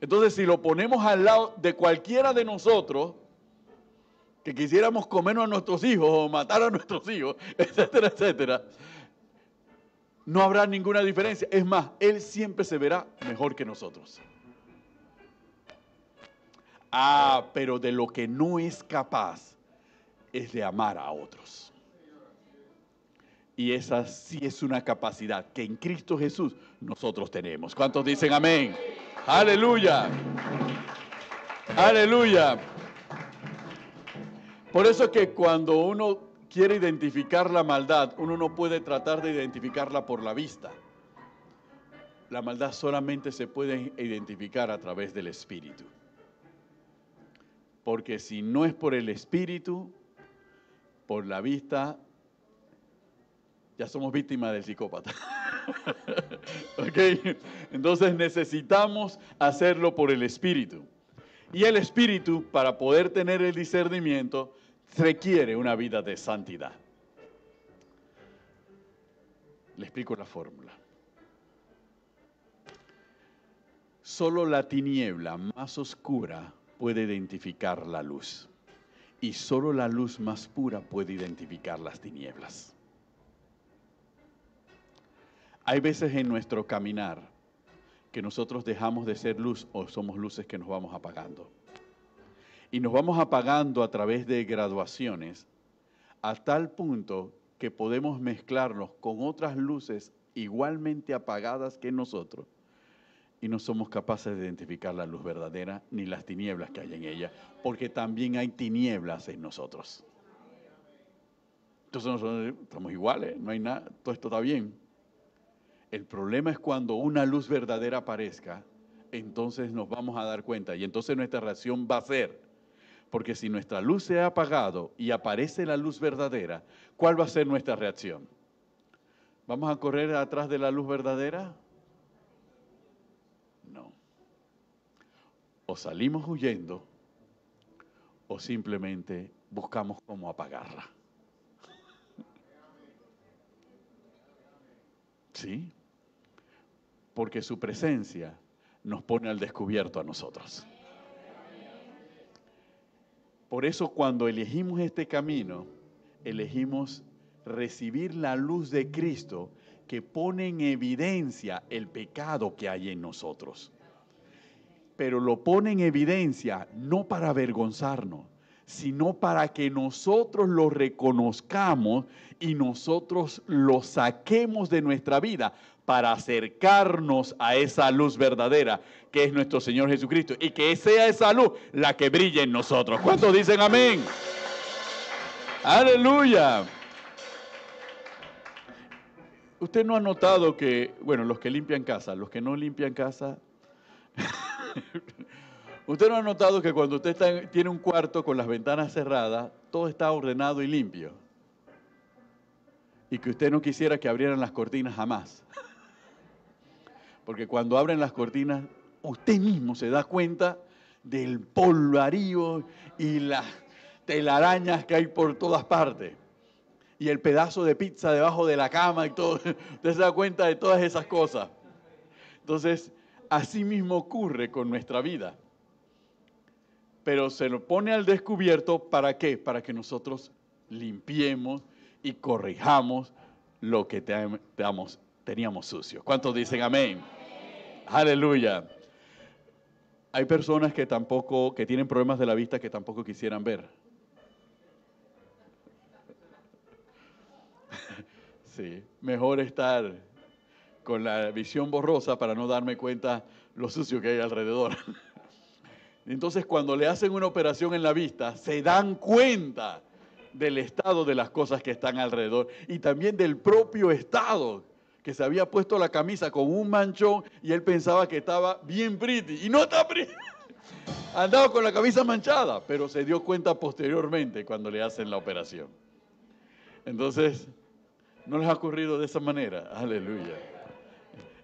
Entonces, si lo ponemos al lado de cualquiera de nosotros, que quisiéramos comernos a nuestros hijos o matar a nuestros hijos, etcétera, etcétera, no habrá ninguna diferencia. Es más, Él siempre se verá mejor que nosotros. Pero de lo que no es capaz es de amar a otros. Y esa sí es una capacidad que en Cristo Jesús nosotros tenemos. ¿Cuántos dicen amén? ¡Aleluya! ¡Aleluya! Por eso es que cuando uno quiere identificar la maldad, uno no puede tratar de identificarla por la vista. La maldad solamente se puede identificar a través del Espíritu. Porque si no es por el Espíritu, por la vista, ya somos víctimas del psicópata. ¿Ok? Entonces necesitamos hacerlo por el Espíritu. Y el Espíritu, para poder tener el discernimiento, requiere una vida de santidad. Le explico la fórmula. Solo la tiniebla más oscura puede identificar la luz. Y solo la luz más pura puede identificar las tinieblas. Hay veces en nuestro caminar que nosotros dejamos de ser luz o somos luces que nos vamos apagando. Y nos vamos apagando a través de graduaciones a tal punto que podemos mezclarnos con otras luces igualmente apagadas que nosotros y no somos capaces de identificar la luz verdadera ni las tinieblas que hay en ella, porque también hay tinieblas en nosotros. Entonces nosotros estamos iguales, no hay nada, todo esto está bien. El problema es cuando una luz verdadera aparezca, entonces nos vamos a dar cuenta y entonces nuestra reacción va a ser, porque si nuestra luz se ha apagado y aparece la luz verdadera, ¿cuál va a ser nuestra reacción? ¿Vamos a correr atrás de la luz verdadera? No. O salimos huyendo o simplemente buscamos cómo apagarla. ¿Sí? Porque su presencia nos pone al descubierto a nosotros. Por eso cuando elegimos este camino, elegimos recibir la luz de Cristo que pone en evidencia el pecado que hay en nosotros. Pero lo pone en evidencia no para avergonzarnos, sino para que nosotros lo reconozcamos y nosotros lo saquemos de nuestra vida para acercarnos a esa luz verdadera que es nuestro Señor Jesucristo y que sea esa luz la que brille en nosotros. ¿Cuántos dicen amén? ¡Aleluya! Usted no ha notado que, bueno, los que limpian casa, los que no limpian casa, usted no ha notado que cuando usted tiene un cuarto con las ventanas cerradas, todo está ordenado y limpio. Y que usted no quisiera que abrieran las cortinas jamás. Porque cuando abren las cortinas, usted mismo se da cuenta del polvarío y las telarañas que hay por todas partes. Y el pedazo de pizza debajo de la cama y todo. Usted se da cuenta de todas esas cosas. Entonces, así mismo ocurre con nuestra vida. Pero se lo pone al descubierto, ¿para qué? Para que nosotros limpiemos y corrijamos lo que teníamos sucio. ¿Cuántos dicen amén? Aleluya. Hay personas que tienen problemas de la vista que tampoco quisieran ver. Sí, mejor estar con la visión borrosa para no darme cuenta lo sucio que hay alrededor. Entonces, cuando le hacen una operación en la vista, se dan cuenta del estado de las cosas que están alrededor y también del propio estado que se había puesto la camisa con un manchón y él pensaba que estaba bien pretty. Y no está pretty. Andaba con la camisa manchada, pero se dio cuenta posteriormente cuando le hacen la operación. Entonces, ¿no les ha ocurrido de esa manera? Aleluya.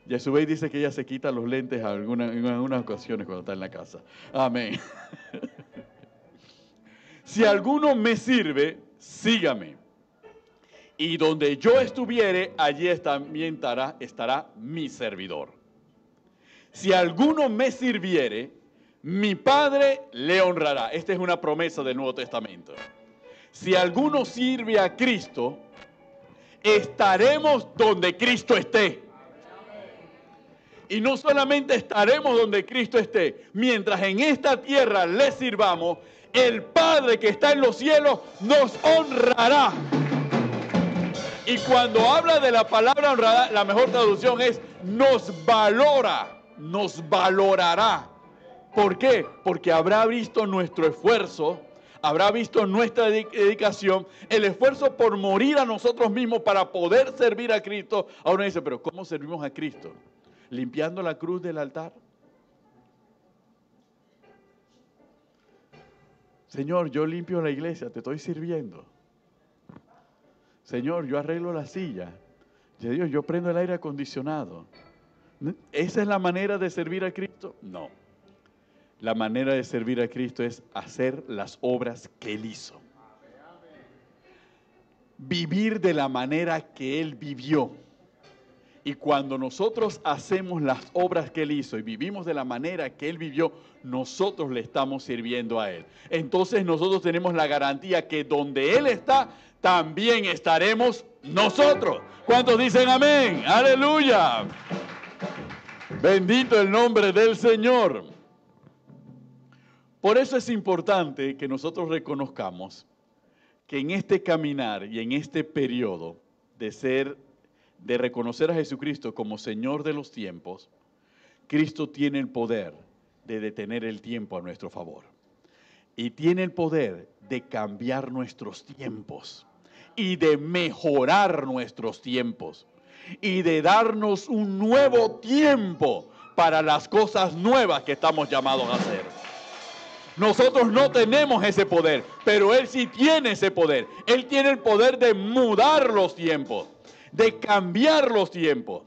Yesubey dice que ella se quita los lentes en algunas ocasiones cuando está en la casa. Amén. Si alguno me sirve, sígame. Y donde yo estuviere, allí también estará mi servidor. Si alguno me sirviere, mi Padre le honrará. Esta es una promesa del Nuevo Testamento. Si alguno sirve a Cristo, estaremos donde Cristo esté. Y no solamente estaremos donde Cristo esté, mientras en esta tierra le sirvamos, el Padre que está en los cielos nos honrará. Y cuando habla de la palabra honrada, la mejor traducción es nos valora, nos valorará. ¿Por qué? Porque habrá visto nuestro esfuerzo, habrá visto nuestra dedicación, el esfuerzo por morir a nosotros mismos para poder servir a Cristo. Ahora dice, pero ¿cómo servimos a Cristo? ¿Limpiando la cruz del altar? Señor, yo limpio la iglesia, te estoy sirviendo. Señor, yo arreglo la silla. Dios, yo prendo el aire acondicionado. ¿Esa es la manera de servir a Cristo? No. La manera de servir a Cristo es hacer las obras que Él hizo. Vivir de la manera que Él vivió. Y cuando nosotros hacemos las obras que Él hizo y vivimos de la manera que Él vivió, nosotros le estamos sirviendo a Él. Entonces nosotros tenemos la garantía que donde Él está, también estaremos nosotros. ¿Cuántos dicen amén? ¡Aleluya! Bendito el nombre del Señor. Por eso es importante que nosotros reconozcamos que en este caminar y en este periodo de reconocer a Jesucristo como Señor de los tiempos, Cristo tiene el poder de detener el tiempo a nuestro favor. Y tiene el poder de cambiar nuestros tiempos y de mejorar nuestros tiempos y de darnos un nuevo tiempo para las cosas nuevas que estamos llamados a hacer. Nosotros no tenemos ese poder, pero Él sí tiene ese poder. Él tiene el poder de mudar los tiempos, de cambiar los tiempos.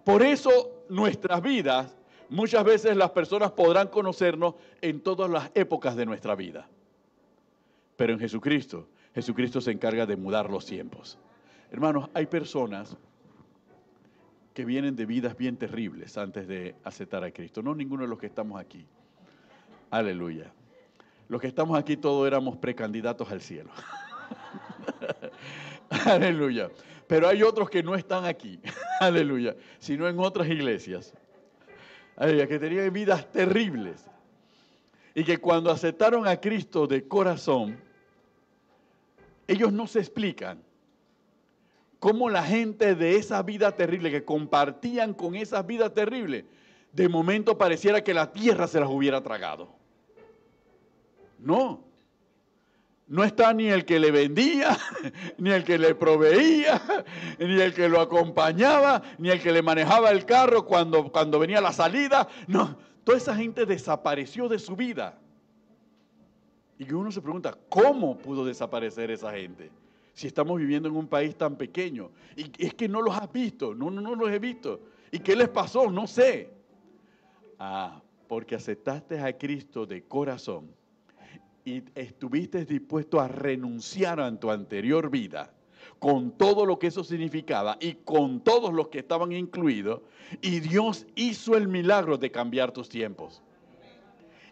Por eso nuestras vidas, muchas veces las personas podrán conocernos en todas las épocas de nuestra vida. Pero en Jesucristo, Jesucristo se encarga de mudar los tiempos. Hermanos, hay personas que vienen de vidas bien terribles antes de aceptar a Cristo. No ninguno de los que estamos aquí. Aleluya. Los que estamos aquí todos éramos precandidatos al cielo. Aleluya. Pero hay otros que no están aquí. Aleluya. Sino en otras iglesias. Aleluya. Que tenían vidas terribles. Y que cuando aceptaron a Cristo de corazón, ellos no se explican cómo la gente de esa vida terrible, que compartían con esas vidas terribles, de momento pareciera que la tierra se las hubiera tragado. No. No está ni el que le vendía, ni el que le proveía, ni el que lo acompañaba, ni el que le manejaba el carro cuando venía la salida. No, toda esa gente desapareció de su vida. Y uno se pregunta, ¿cómo pudo desaparecer esa gente? Si estamos viviendo en un país tan pequeño. Y es que no los has visto. No los he visto. ¿Y qué les pasó? No sé. Porque aceptaste a Cristo de corazón y estuviste dispuesto a renunciar a tu anterior vida, con todo lo que eso significaba y con todos los que estaban incluidos, y Dios hizo el milagro de cambiar tus tiempos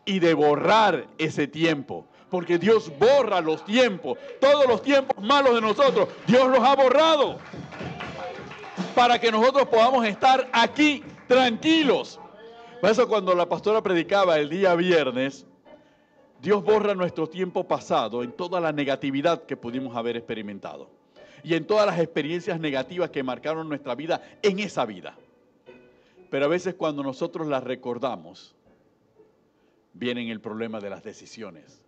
y de borrar ese tiempo, porque Dios borra los tiempos, todos los tiempos malos de nosotros, Dios los ha borrado, para que nosotros podamos estar aquí tranquilos. Por eso cuando la pastora predicaba el día viernes, Dios borra nuestro tiempo pasado en toda la negatividad que pudimos haber experimentado y en todas las experiencias negativas que marcaron nuestra vida en esa vida. Pero a veces cuando nosotros las recordamos, viene el problema de las decisiones.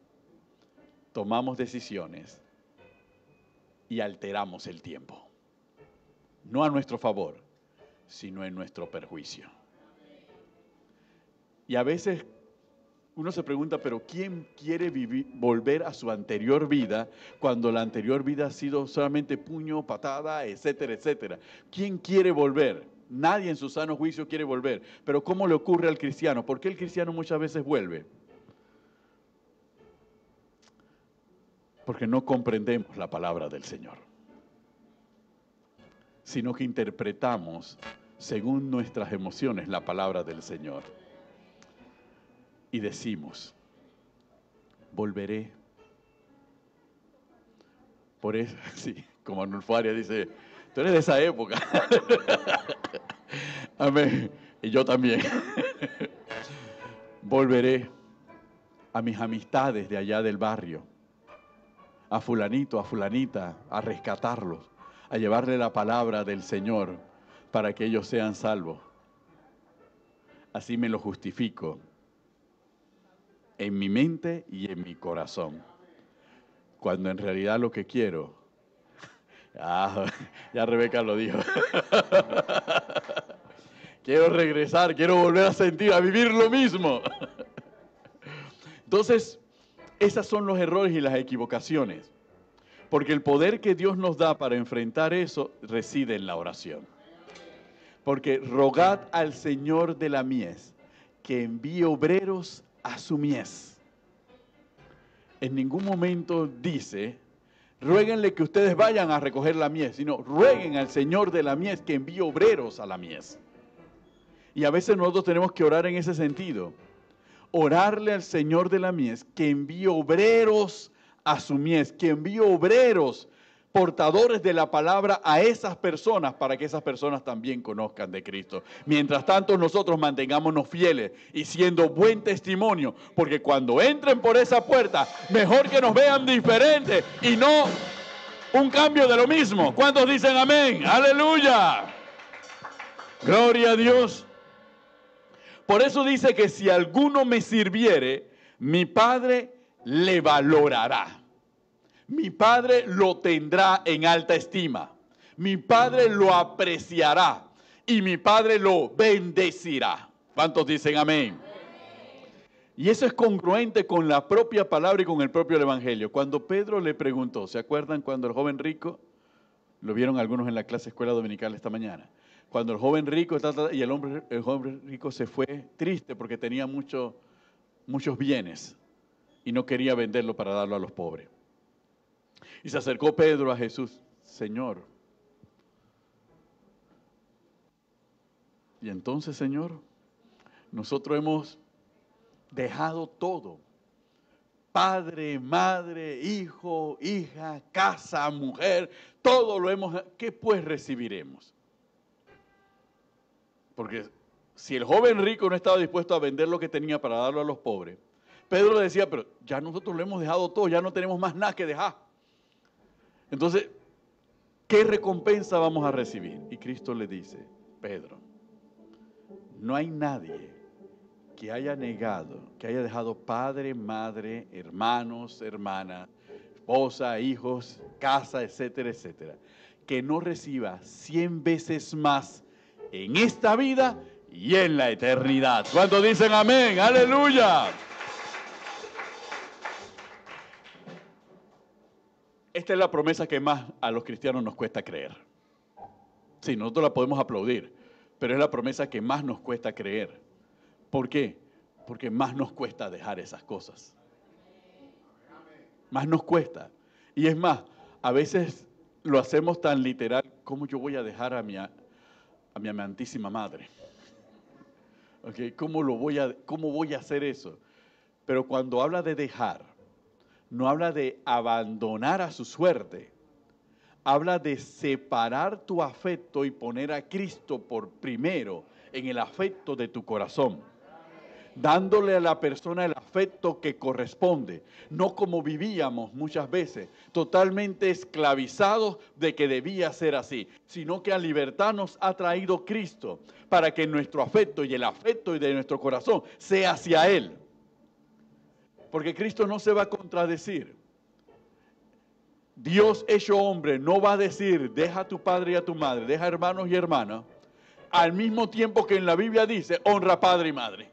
Tomamos decisiones y alteramos el tiempo. No a nuestro favor, sino en nuestro perjuicio. Y a veces uno se pregunta, pero ¿quién quiere volver a su anterior vida cuando la anterior vida ha sido solamente puño, patada, etcétera, etcétera? ¿Quién quiere volver? Nadie en su sano juicio quiere volver. Pero ¿cómo le ocurre al cristiano? ¿Por qué el cristiano muchas veces vuelve? Porque no comprendemos la palabra del Señor, sino que interpretamos según nuestras emociones la palabra del Señor. Y decimos, volveré. Por eso, sí, como Arnulfo Arias dice, tú eres de esa época. Amén. Y yo también. Volveré a mis amistades de allá del barrio, a fulanito, a fulanita, a rescatarlos, a llevarle la palabra del Señor para que ellos sean salvos. Así me lo justifico en mi mente y en mi corazón, cuando en realidad lo que quiero, ya Rebeca lo dijo, quiero regresar, quiero volver a sentir, a vivir lo mismo. Entonces, esos son los errores y las equivocaciones, porque el poder que Dios nos da para enfrentar eso reside en la oración. Porque rogad al Señor de la mies que envíe obreros a su mies. En ningún momento dice, ruéguenle que ustedes vayan a recoger la mies, sino rueguen al Señor de la mies que envíe obreros a la mies. Y a veces nosotros tenemos que orar en ese sentido. Orarle al Señor de la mies que envíe obreros a su mies, que envíe obreros portadores de la palabra a esas personas para que esas personas también conozcan de Cristo. Mientras tanto nosotros mantengámonos fieles y siendo buen testimonio, porque cuando entren por esa puerta, mejor que nos vean diferentes y no un cambio de lo mismo. ¿Cuántos dicen amén? ¡Aleluya! Gloria a Dios. Por eso dice que si alguno me sirviere, mi Padre le valorará. Mi Padre lo tendrá en alta estima. Mi Padre lo apreciará. Y mi Padre lo bendecirá. ¿Cuántos dicen amén? Y eso es congruente con la propia palabra y con el propio evangelio. Cuando Pedro le preguntó, ¿se acuerdan cuando el joven rico? Lo vieron algunos en la clase escuela dominical esta mañana. Cuando el joven rico y el joven rico se fue triste porque tenía muchos bienes y no quería venderlo para darlo a los pobres. Y se acercó Pedro a Jesús, Señor. Y entonces, Señor, nosotros hemos dejado todo. Padre, madre, hijo, hija, casa, mujer, todo lo hemos... ¿Qué pues recibiremos? Porque si el joven rico no estaba dispuesto a vender lo que tenía para darlo a los pobres, Pedro decía, pero ya nosotros lo hemos dejado todo, ya no tenemos más nada que dejar. Entonces, ¿qué recompensa vamos a recibir? Y Cristo le dice, Pedro, no hay nadie que haya negado, que haya dejado padre, madre, hermanos, hermanas, esposa, hijos, casa, etcétera, etcétera, que no reciba 100 veces más en esta vida y en la eternidad. ¿Cuántos dicen amén? ¡Aleluya! Esta es la promesa que más a los cristianos nos cuesta creer. Sí, nosotros la podemos aplaudir, pero es la promesa que más nos cuesta creer. ¿Por qué? Porque más nos cuesta dejar esas cosas. Más nos cuesta. Y es más, a veces lo hacemos tan literal, ¿cómo yo voy a dejar a mi amantísima madre? ¿Okay? ¿Cómo voy a hacer eso? Pero cuando habla de dejar, no habla de abandonar a su suerte, habla de separar tu afecto y poner a Cristo por primero en el afecto de tu corazón, dándole a la persona el afecto que corresponde, no como vivíamos muchas veces, totalmente esclavizados de que debía ser así, sino que a libertad nos ha traído Cristo para que nuestro afecto y el afecto de nuestro corazón sea hacia Él. Porque Cristo no se va a contradecir. Dios hecho hombre no va a decir, deja a tu padre y a tu madre, deja hermanos y hermanas, al mismo tiempo que en la Biblia dice, honra a padre y madre.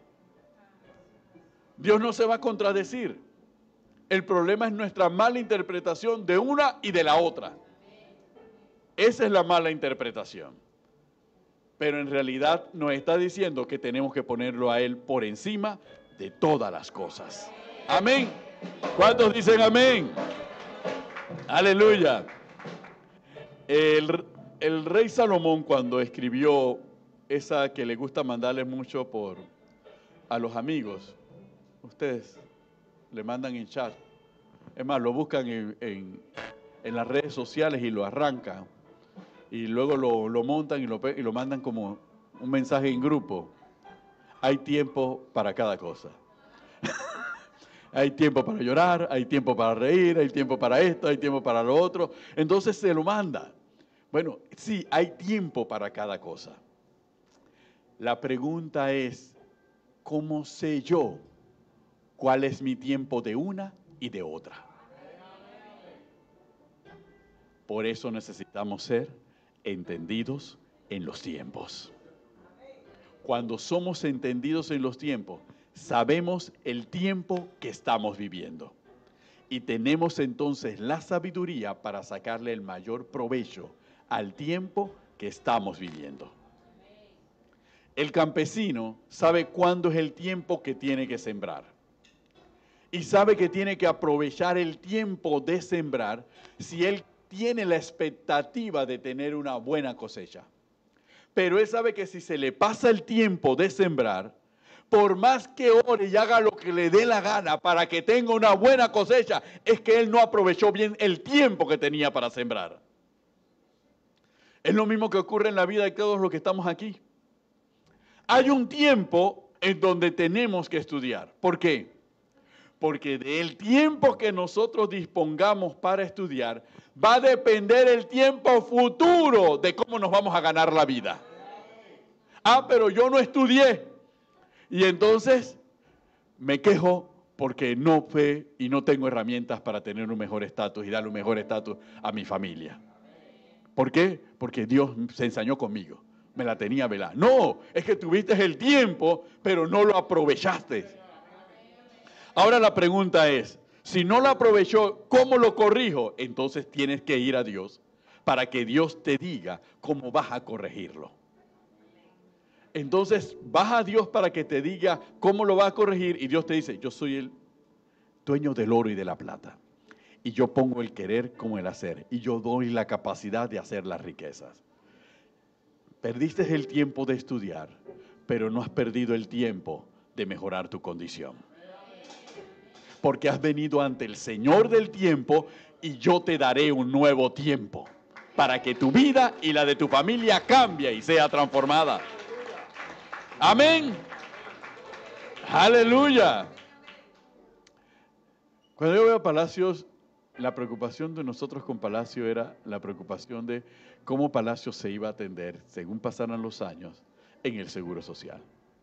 Dios no se va a contradecir. El problema es nuestra mala interpretación de una y de la otra. Esa es la mala interpretación. Pero en realidad nos está diciendo que tenemos que ponerlo a Él por encima de todas las cosas. Amén. ¿Cuántos dicen amén? Aleluya. El rey Salomón, cuando escribió esa que le gusta mandarles mucho a los amigos, ustedes le mandan en chat, es más, lo buscan en las redes sociales y lo arrancan, y luego lo montan y lo mandan como un mensaje en grupo. Hay tiempo para cada cosa. Hay tiempo para llorar, hay tiempo para reír, hay tiempo para esto, hay tiempo para lo otro. Entonces se lo manda. Bueno, sí, hay tiempo para cada cosa. La pregunta es, ¿cómo sé yo cuál es mi tiempo de una y de otra? Por eso necesitamos ser entendidos en los tiempos. Cuando somos entendidos en los tiempos, sabemos el tiempo que estamos viviendo. Y tenemos entonces la sabiduría para sacarle el mayor provecho al tiempo que estamos viviendo. El campesino sabe cuándo es el tiempo que tiene que sembrar. Y sabe que tiene que aprovechar el tiempo de sembrar si él tiene la expectativa de tener una buena cosecha. Pero él sabe que si se le pasa el tiempo de sembrar, por más que ore y haga lo que le dé la gana para que tenga una buena cosecha, es que él no aprovechó bien el tiempo que tenía para sembrar. Es lo mismo que ocurre en la vida de todos los que estamos aquí. Hay un tiempo en donde tenemos que estudiar. ¿Por qué? Porque del tiempo que nosotros dispongamos para estudiar, va a depender el tiempo futuro de cómo nos vamos a ganar la vida. Ah, pero yo no estudié. Y entonces me quejo porque no sé y no tengo herramientas para tener un mejor estatus y darle un mejor estatus a mi familia. ¿Por qué? Porque Dios se ensañó conmigo. Me la tenía velada. No, es que tuviste el tiempo, pero no lo aprovechaste. Ahora la pregunta es, si no lo aprovechó, ¿cómo lo corrijo? Entonces tienes que ir a Dios para que Dios te diga cómo vas a corregirlo. Entonces vas a Dios para que te diga cómo lo vas a corregir y Dios te dice, yo soy el dueño del oro y de la plata. Y yo pongo el querer como el hacer. Y yo doy la capacidad de hacer las riquezas. Perdiste el tiempo de estudiar, pero no has perdido el tiempo de mejorar tu condición. Porque has venido ante el Señor del tiempo y yo te daré un nuevo tiempo para que tu vida y la de tu familia cambie y sea transformada. Amén. Aleluya. Cuando yo veo a Palacios, la preocupación de nosotros con Palacio era la preocupación de cómo Palacio se iba a atender, según pasaran los años, en el Seguro Social.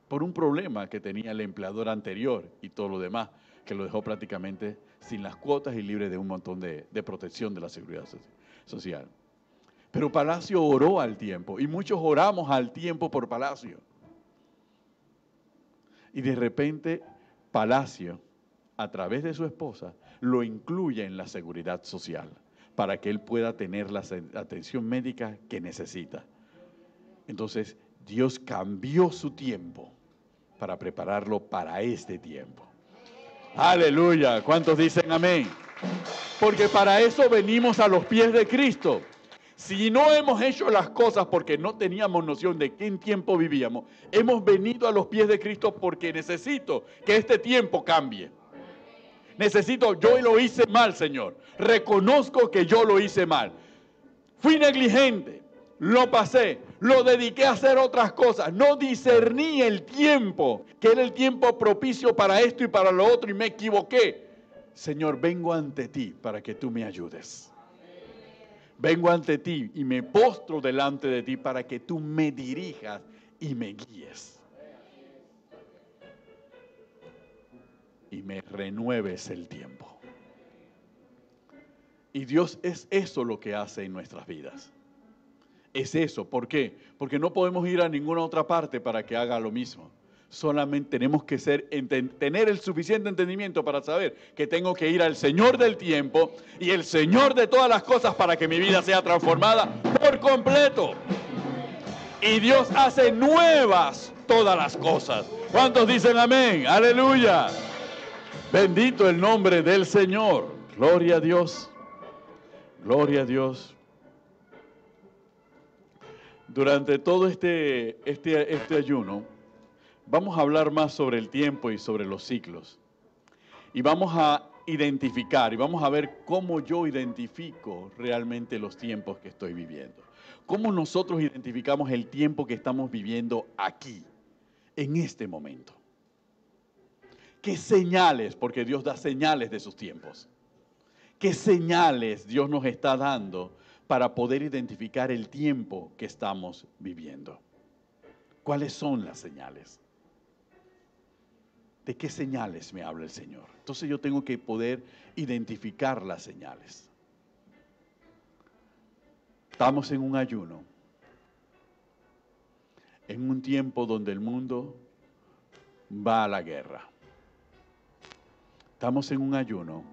Por un problema que tenía el empleador anterior y todo lo demás, que lo dejó prácticamente sin las cuotas y libre de un montón de protección de la seguridad social. Pero Palacio oró al tiempo y muchos oramos al tiempo por Palacio. Y de repente Palacio, a través de su esposa, lo incluye en la seguridad social para que él pueda tener la atención médica que necesita. Entonces, Dios cambió su tiempo para prepararlo para este tiempo. Aleluya. ¿Cuántos dicen amén? Porque para eso venimos a los pies de Cristo. Si no hemos hecho las cosas porque no teníamos noción de qué tiempo vivíamos, hemos venido a los pies de Cristo porque necesito que este tiempo cambie. Yo lo hice mal, Señor. Reconozco que yo lo hice mal. Fui negligente, lo pasé, lo dediqué a hacer otras cosas. No discerní el tiempo, que era el tiempo propicio para esto y para lo otro, y me equivoqué. Señor, vengo ante ti para que tú me ayudes. Vengo ante ti y me postro delante de ti para que tú me dirijas y me guíes. Y me renueves el tiempo. Y Dios es eso lo que hace en nuestras vidas. es eso. ¿Por qué? Porque no podemos ir a ninguna otra parte para que haga lo mismo. Solamente tenemos que tener el suficiente entendimiento para saber que tengo que ir al Señor del tiempo y el Señor de todas las cosas para que mi vida sea transformada por completo. Y Dios hace nuevas todas las cosas. ¿Cuántos dicen amén? ¡Aleluya! Bendito el nombre del Señor. Gloria a Dios. Gloria a Dios. Durante todo este ayuno, vamos a hablar más sobre el tiempo y sobre los ciclos. Y vamos a identificar y vamos a ver cómo yo identifico realmente los tiempos que estoy viviendo. Cómo nosotros identificamos el tiempo que estamos viviendo aquí, en este momento. ¿Qué señales? Porque Dios da señales de sus tiempos. ¿Qué señales Dios nos está dando para poder identificar el tiempo que estamos viviendo? ¿Cuáles son las señales? ¿De qué señales me habla el Señor? Entonces yo tengo que poder identificar las señales. Estamos en un ayuno, en un tiempo donde el mundo va a la guerra. Estamos en un ayuno,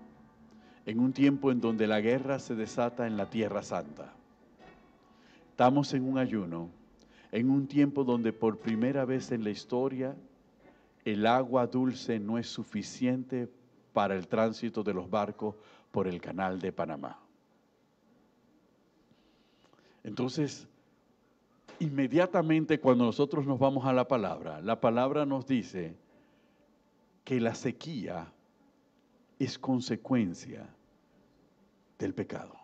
en un tiempo en donde la guerra se desata en la Tierra Santa. Estamos en un ayuno, en un tiempo donde por primera vez en la historia el agua dulce no es suficiente para el tránsito de los barcos por el Canal de Panamá. Entonces, inmediatamente cuando nosotros nos vamos a la palabra nos dice que la sequía es consecuencia del pecado.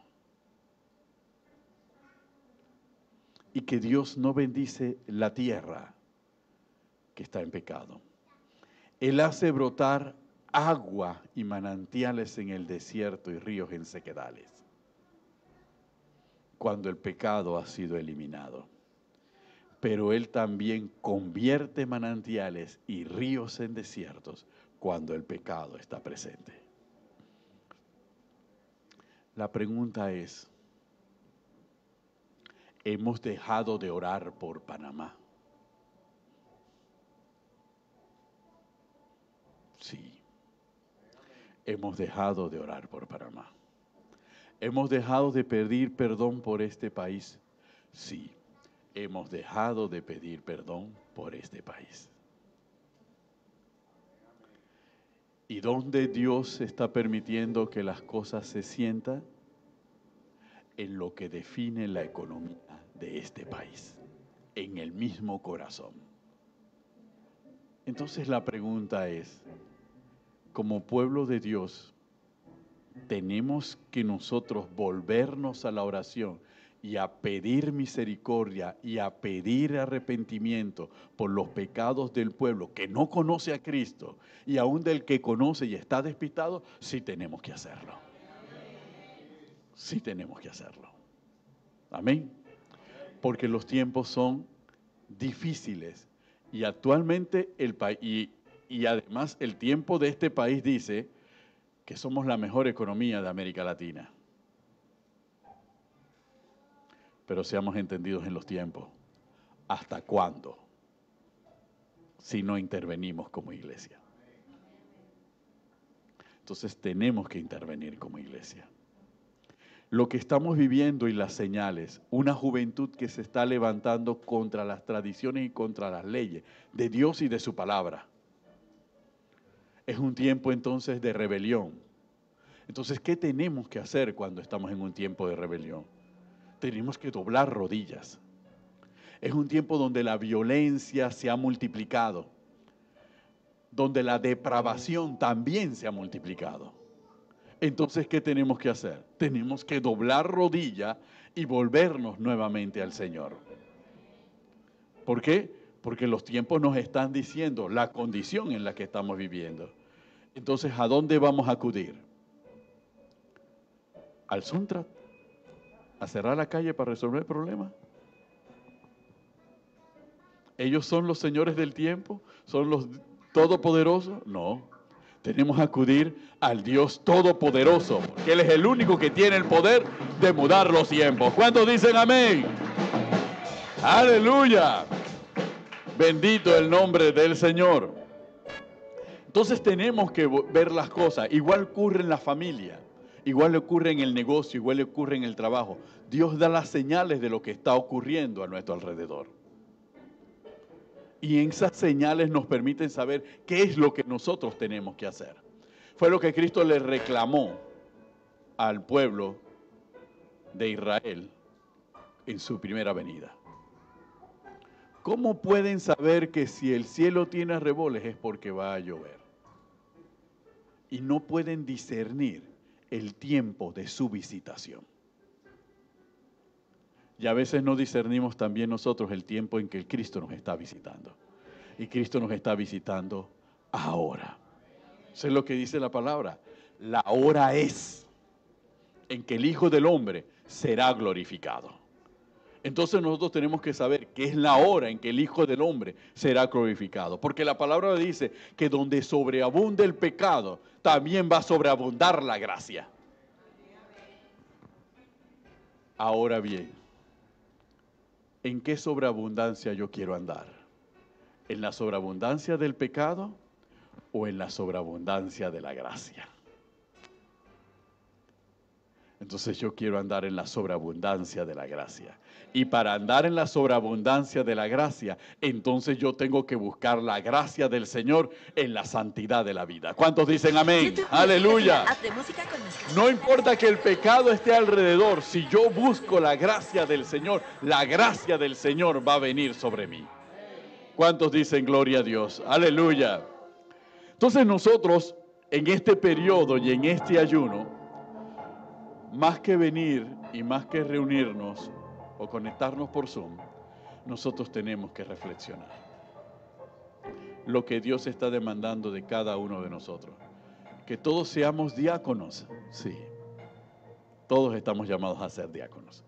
Y que Dios no bendice la tierra que está en pecado. Él hace brotar agua y manantiales en el desierto y ríos en sequedales, cuando el pecado ha sido eliminado. Pero Él también convierte manantiales y ríos en desiertos cuando el pecado está presente. La pregunta es, ¿hemos dejado de orar por Panamá? Sí, hemos dejado de orar por Panamá. ¿Hemos dejado de pedir perdón por este país? Sí, hemos dejado de pedir perdón por este país. ¿Y dónde Dios está permitiendo que las cosas se sientan? En lo que define la economía de este país, en el mismo corazón. Entonces la pregunta es, como pueblo de Dios, tenemos que nosotros volvernos a la oración y a pedir misericordia y a pedir arrepentimiento por los pecados del pueblo que no conoce a Cristo y aún del que conoce y está despistado. Sí tenemos que hacerlo. Sí tenemos que hacerlo. Amén. Porque los tiempos son difíciles y actualmente el país y además el tiempo de este país dice que somos la mejor economía de América Latina. Pero seamos entendidos en los tiempos. ¿Hasta cuándo? Si no intervenimos como iglesia. Entonces tenemos que intervenir como iglesia. Lo que estamos viviendo y las señales, una juventud que se está levantando contra las tradiciones y contra las leyes de Dios y de su palabra. Es un tiempo entonces de rebelión. Entonces, ¿qué tenemos que hacer cuando estamos en un tiempo de rebelión? Tenemos que doblar rodillas. Es un tiempo donde la violencia se ha multiplicado, donde la depravación también se ha multiplicado. Entonces, ¿qué tenemos que hacer? Tenemos que doblar rodilla y volvernos nuevamente al Señor. ¿Por qué? Porque los tiempos nos están diciendo la condición en la que estamos viviendo. Entonces, ¿a dónde vamos a acudir? ¿Al Suntrat? ¿A cerrar la calle para resolver el problema? ¿Ellos son los señores del tiempo? ¿Son los todopoderosos? No. Tenemos que acudir al Dios todopoderoso, porque Él es el único que tiene el poder de mudar los tiempos. ¿Cuántos dicen amén? Aleluya. Bendito el nombre del Señor. Entonces tenemos que ver las cosas. Igual ocurre en la familia, igual ocurre en el negocio, igual ocurre en el trabajo. Dios da las señales de lo que está ocurriendo a nuestro alrededor. Y esas señales nos permiten saber qué es lo que nosotros tenemos que hacer. Fue lo que Cristo le reclamó al pueblo de Israel en su primera venida. ¿Cómo pueden saber que si el cielo tiene arreboles es porque va a llover? Y no pueden discernir el tiempo de su visitación. Y a veces no discernimos también nosotros el tiempo en que el Cristo nos está visitando. Y Cristo nos está visitando ahora. Eso es lo que dice la palabra. La hora es en que el Hijo del Hombre será glorificado. Entonces nosotros tenemos que saber que es la hora en que el Hijo del Hombre será glorificado. Porque la palabra dice que donde sobreabunde el pecado, también va a sobreabundar la gracia. Ahora bien, ¿en qué sobreabundancia yo quiero andar? ¿En la sobreabundancia del pecado o en la sobreabundancia de la gracia? Entonces yo quiero andar en la sobreabundancia de la gracia. Y para andar en la sobreabundancia de la gracia, entonces yo tengo que buscar la gracia del Señor en la santidad de la vida. ¿Cuántos dicen amén? ¡Aleluya! No importa que el pecado esté alrededor, si yo busco la gracia del Señor, la gracia del Señor va a venir sobre mí. ¿Cuántos dicen gloria a Dios? ¡Aleluya! Entonces nosotros, en este periodo y en este ayuno, más que venir y más que reunirnos o conectarnos por Zoom, nosotros tenemos que reflexionar. Lo que Dios está demandando de cada uno de nosotros. Que todos seamos diáconos, sí. Todos estamos llamados a ser diáconos.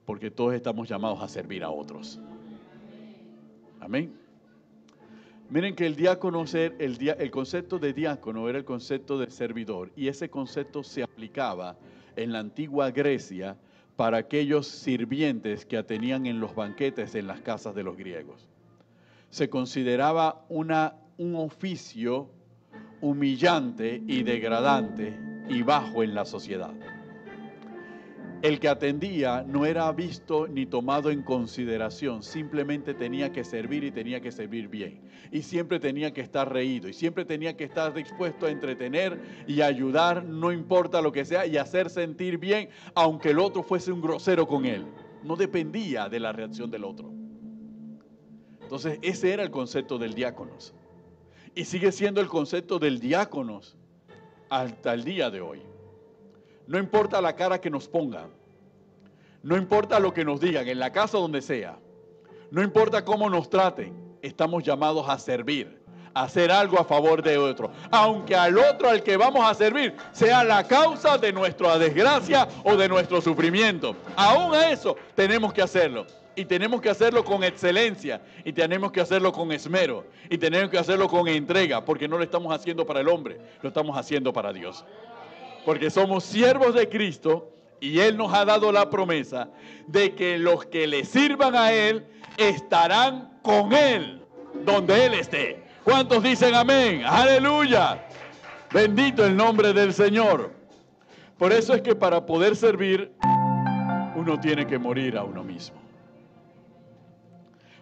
Porque todos estamos llamados a servir a otros. Amén. Miren que el diácono, el concepto de diácono era el concepto de servidor. Y ese concepto se aplicaba en la antigua Grecia para aquellos sirvientes que atendían en los banquetes en las casas de los griegos. Se consideraba un oficio humillante y degradante y bajo en la sociedad. El que atendía no era visto ni tomado en consideración, simplemente tenía que servir y tenía que servir bien. Y siempre tenía que estar reído y siempre tenía que estar dispuesto a entretener y ayudar, no importa lo que sea, y hacer sentir bien, aunque el otro fuese un grosero con él. No dependía de la reacción del otro. Entonces, ese era el concepto del diáconos. Y sigue siendo el concepto del diáconos hasta el día de hoy. No importa la cara que nos pongan, no importa lo que nos digan, en la casa donde sea, no importa cómo nos traten, estamos llamados a servir, a hacer algo a favor de otro, aunque al otro al que vamos a servir sea la causa de nuestra desgracia o de nuestro sufrimiento. Aún a eso tenemos que hacerlo. Y tenemos que hacerlo con excelencia, y tenemos que hacerlo con esmero, y tenemos que hacerlo con entrega, porque no lo estamos haciendo para el hombre, lo estamos haciendo para Dios. Porque somos siervos de Cristo y Él nos ha dado la promesa de que los que le sirvan a Él estarán con Él donde Él esté. ¿Cuántos dicen amén? ¡Aleluya! Bendito el nombre del Señor. Por eso es que para poder servir uno tiene que morir a uno mismo.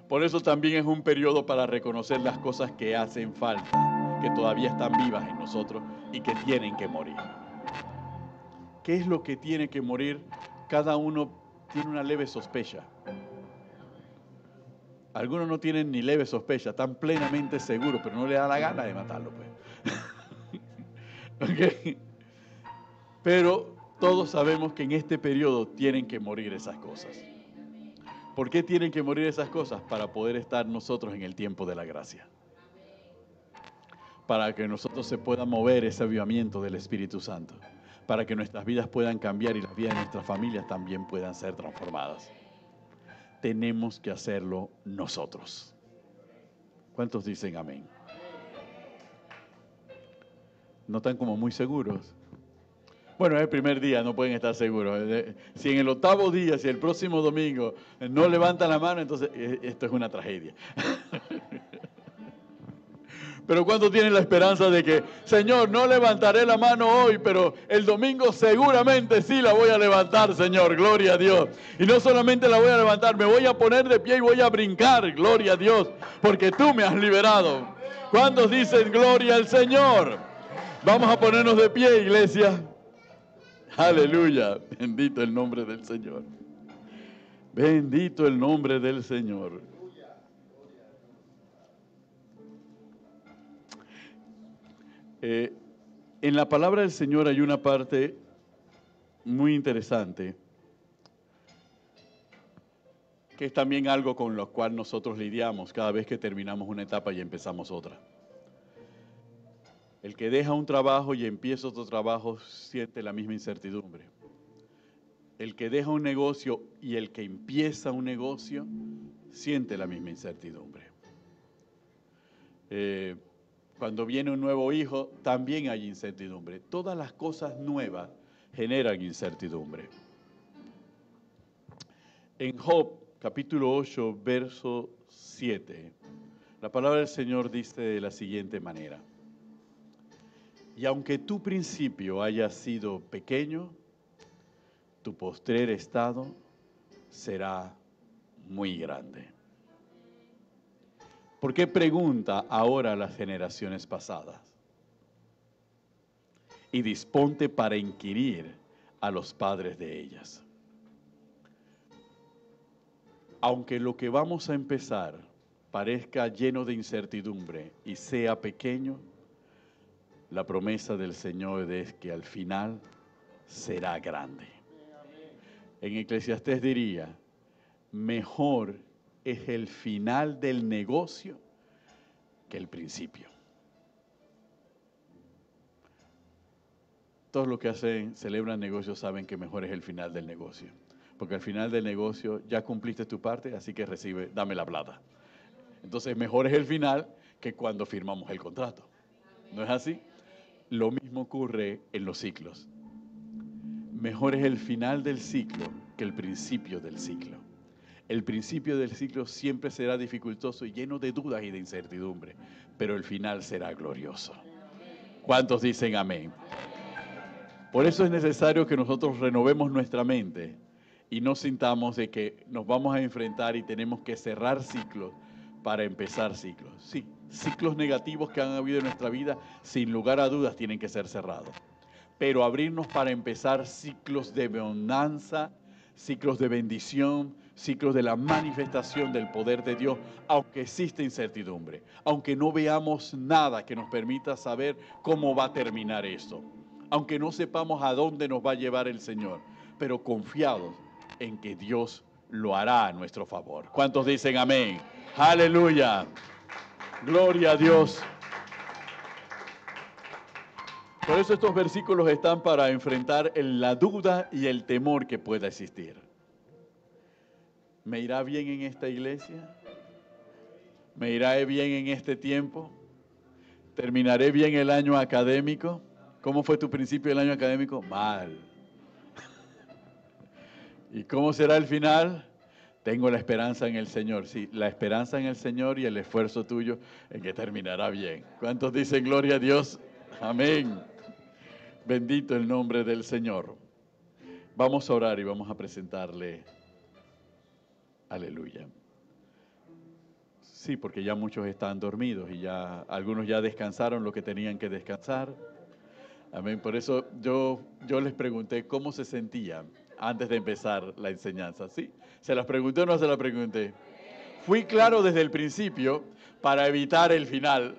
Por eso también es un periodo para reconocer las cosas que hacen falta, que todavía están vivas en nosotros y que tienen que morir. ¿Qué es lo que tiene que morir? Cada uno tiene una leve sospecha. Algunos no tienen ni leve sospecha, están plenamente seguros, pero no le da la gana de matarlo, pues. ¿Okay? Pero todos sabemos que en este periodo tienen que morir esas cosas. ¿Por qué tienen que morir esas cosas? Para poder estar nosotros en el tiempo de la gracia. Para que nosotros se pueda mover ese avivamiento del Espíritu Santo. Para que nuestras vidas puedan cambiar y las vidas de nuestras familias también puedan ser transformadas. Tenemos que hacerlo nosotros. ¿Cuántos dicen amén? ¿No están como muy seguros? Bueno, es el primer día, no pueden estar seguros. Si en el octavo día, si el próximo domingo no levantan la mano, entonces esto es una tragedia. Pero cuando tienen la esperanza de que, Señor, no levantaré la mano hoy, pero el domingo seguramente sí la voy a levantar, Señor, gloria a Dios. Y no solamente la voy a levantar, me voy a poner de pie y voy a brincar, gloria a Dios, porque tú me has liberado. ¿Cuántos dicen gloria al Señor? Vamos a ponernos de pie, iglesia. Aleluya, bendito el nombre del Señor. Bendito el nombre del Señor. En la palabra del Señor hay una parte muy interesante, que es también algo con lo cual nosotros lidiamos cada vez que terminamos una etapa y empezamos otra. El que deja un trabajo y empieza otro trabajo siente la misma incertidumbre. El que deja un negocio y el que empieza un negocio siente la misma incertidumbre. Cuando viene un nuevo hijo, también hay incertidumbre. Todas las cosas nuevas generan incertidumbre. En Job, capítulo 8, verso 7, la palabra del Señor dice de la siguiente manera: y aunque tu principio haya sido pequeño, tu postrer estado será muy grande. ¿Por qué pregunta ahora a las generaciones pasadas? Y disponte para inquirir a los padres de ellas. Aunque lo que vamos a empezar parezca lleno de incertidumbre y sea pequeño, la promesa del Señor es que al final será grande. En Eclesiastés diría, mejor es el final del negocio que el principio. Todos los que celebran negocios saben que mejor es el final del negocio. Porque al final del negocio ya cumpliste tu parte, así que dame la plata. Entonces mejor es el final que cuando firmamos el contrato. ¿No es así? Lo mismo ocurre en los ciclos. Mejor es el final del ciclo que el principio del ciclo. El principio del ciclo siempre será dificultoso y lleno de dudas y de incertidumbre, pero el final será glorioso. ¿Cuántos dicen amén? Por eso es necesario que nosotros renovemos nuestra mente y no sintamos de que nos vamos a enfrentar y tenemos que cerrar ciclos para empezar ciclos. Sí, ciclos negativos que han habido en nuestra vida, sin lugar a dudas, tienen que ser cerrados. Pero abrirnos para empezar ciclos de bonanza, ciclos de bendición, ciclos de la manifestación del poder de Dios, aunque existe incertidumbre, aunque no veamos nada que nos permita saber cómo va a terminar esto, aunque no sepamos a dónde nos va a llevar el Señor, pero confiados en que Dios lo hará a nuestro favor. ¿Cuántos dicen amén? Aleluya. Gloria a Dios. Por eso estos versículos están para enfrentar la duda y el temor que pueda existir. ¿Me irá bien en esta iglesia? ¿Me irá bien en este tiempo? ¿Terminaré bien el año académico? ¿Cómo fue tu principio del año académico? Mal. ¿Y cómo será el final? Tengo la esperanza en el Señor. Sí, la esperanza en el Señor y el esfuerzo tuyo en que terminará bien. ¿Cuántos dicen gloria a Dios? Amén. Bendito el nombre del Señor. Vamos a orar y vamos a presentarle. Aleluya. Sí, porque ya muchos están dormidos y ya algunos ya descansaron lo que tenían que descansar. Amén. Por eso yo les pregunté cómo se sentían antes de empezar la enseñanza. ¿Sí? ¿Se las pregunté o no se las pregunté? Fui claro desde el principio para evitar el final.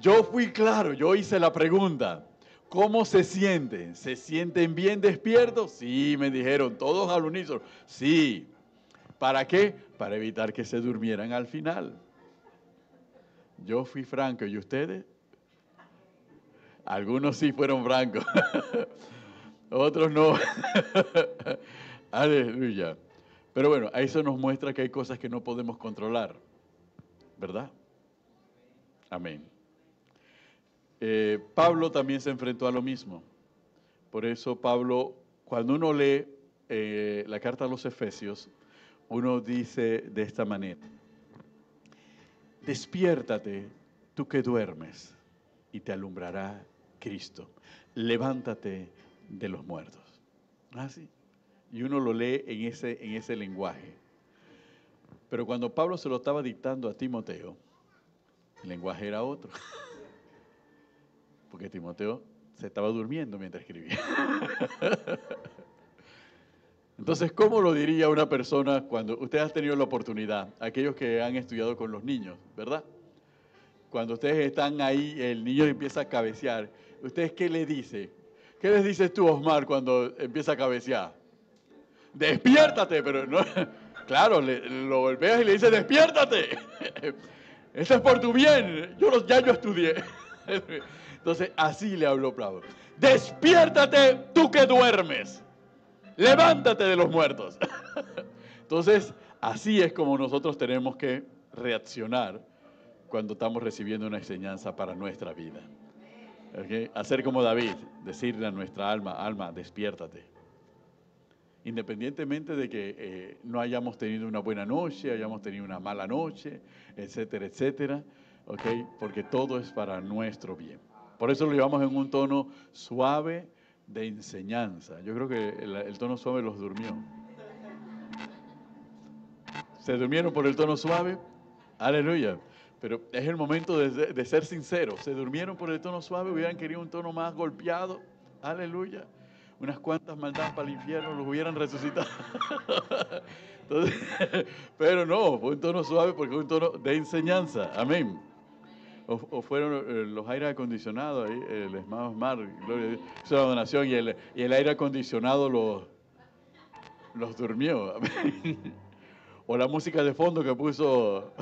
Yo fui claro, yo hice la pregunta. ¿Cómo se sienten? ¿Se sienten bien despiertos? Sí, me dijeron, todos al unísono. Sí. ¿Para qué? Para evitar que se durmieran al final. Yo fui franco, ¿y ustedes? Algunos sí fueron francos, otros no. Aleluya. Pero bueno, eso nos muestra que hay cosas que no podemos controlar, ¿verdad? Amén. Pablo también se enfrentó a lo mismo. Por eso Pablo, cuando uno lee la carta a los Efesios, uno dice de esta manera: despiértate tú que duermes y te alumbrará Cristo. Levántate de los muertos. Así. Y uno lo lee en ese lenguaje. Pero cuando Pablo se lo estaba dictando a Timoteo, el lenguaje era otro. Porque Timoteo se estaba durmiendo mientras escribía. Entonces, ¿cómo lo diría una persona cuando ustedes han tenido la oportunidad, aquellos que han estudiado con los niños, ¿verdad? Cuando ustedes están ahí, el niño empieza a cabecear. ¿Ustedes qué le dicen? ¿Qué les dices tú, Osmar, cuando empieza a cabecear? ¡Despiértate! Pero no, claro, lo golpeas y le dices, ¡despiértate! Esto es por tu bien. Ya yo estudié. Entonces, así le habló Pablo. ¡Despiértate tú que duermes! ¡Levántate de los muertos! Entonces, así es como nosotros tenemos que reaccionar cuando estamos recibiendo una enseñanza para nuestra vida. ¿Okay? Hacer como David, decirle a nuestra alma, alma, despiértate. Independientemente de que no hayamos tenido una buena noche, hayamos tenido una mala noche, etcétera, etcétera, ¿okay? Porque todo es para nuestro bien. Por eso lo llevamos en un tono suave de enseñanza. Yo creo que el tono suave los durmió. ¿Se durmieron por el tono suave? Aleluya. Pero es el momento de ser sinceros. ¿Se durmieron por el tono suave? ¿Hubieran querido un tono más golpeado? Aleluya. Unas cuantas maldades para el infierno los hubieran resucitado. Entonces, pero no, fue un tono suave porque fue un tono de enseñanza. Amén. O fueron los aires acondicionados ahí, el Esmado Mar, gloria a Dios, hizo la donación y el aire acondicionado los durmió. Amén. O la música de fondo que puso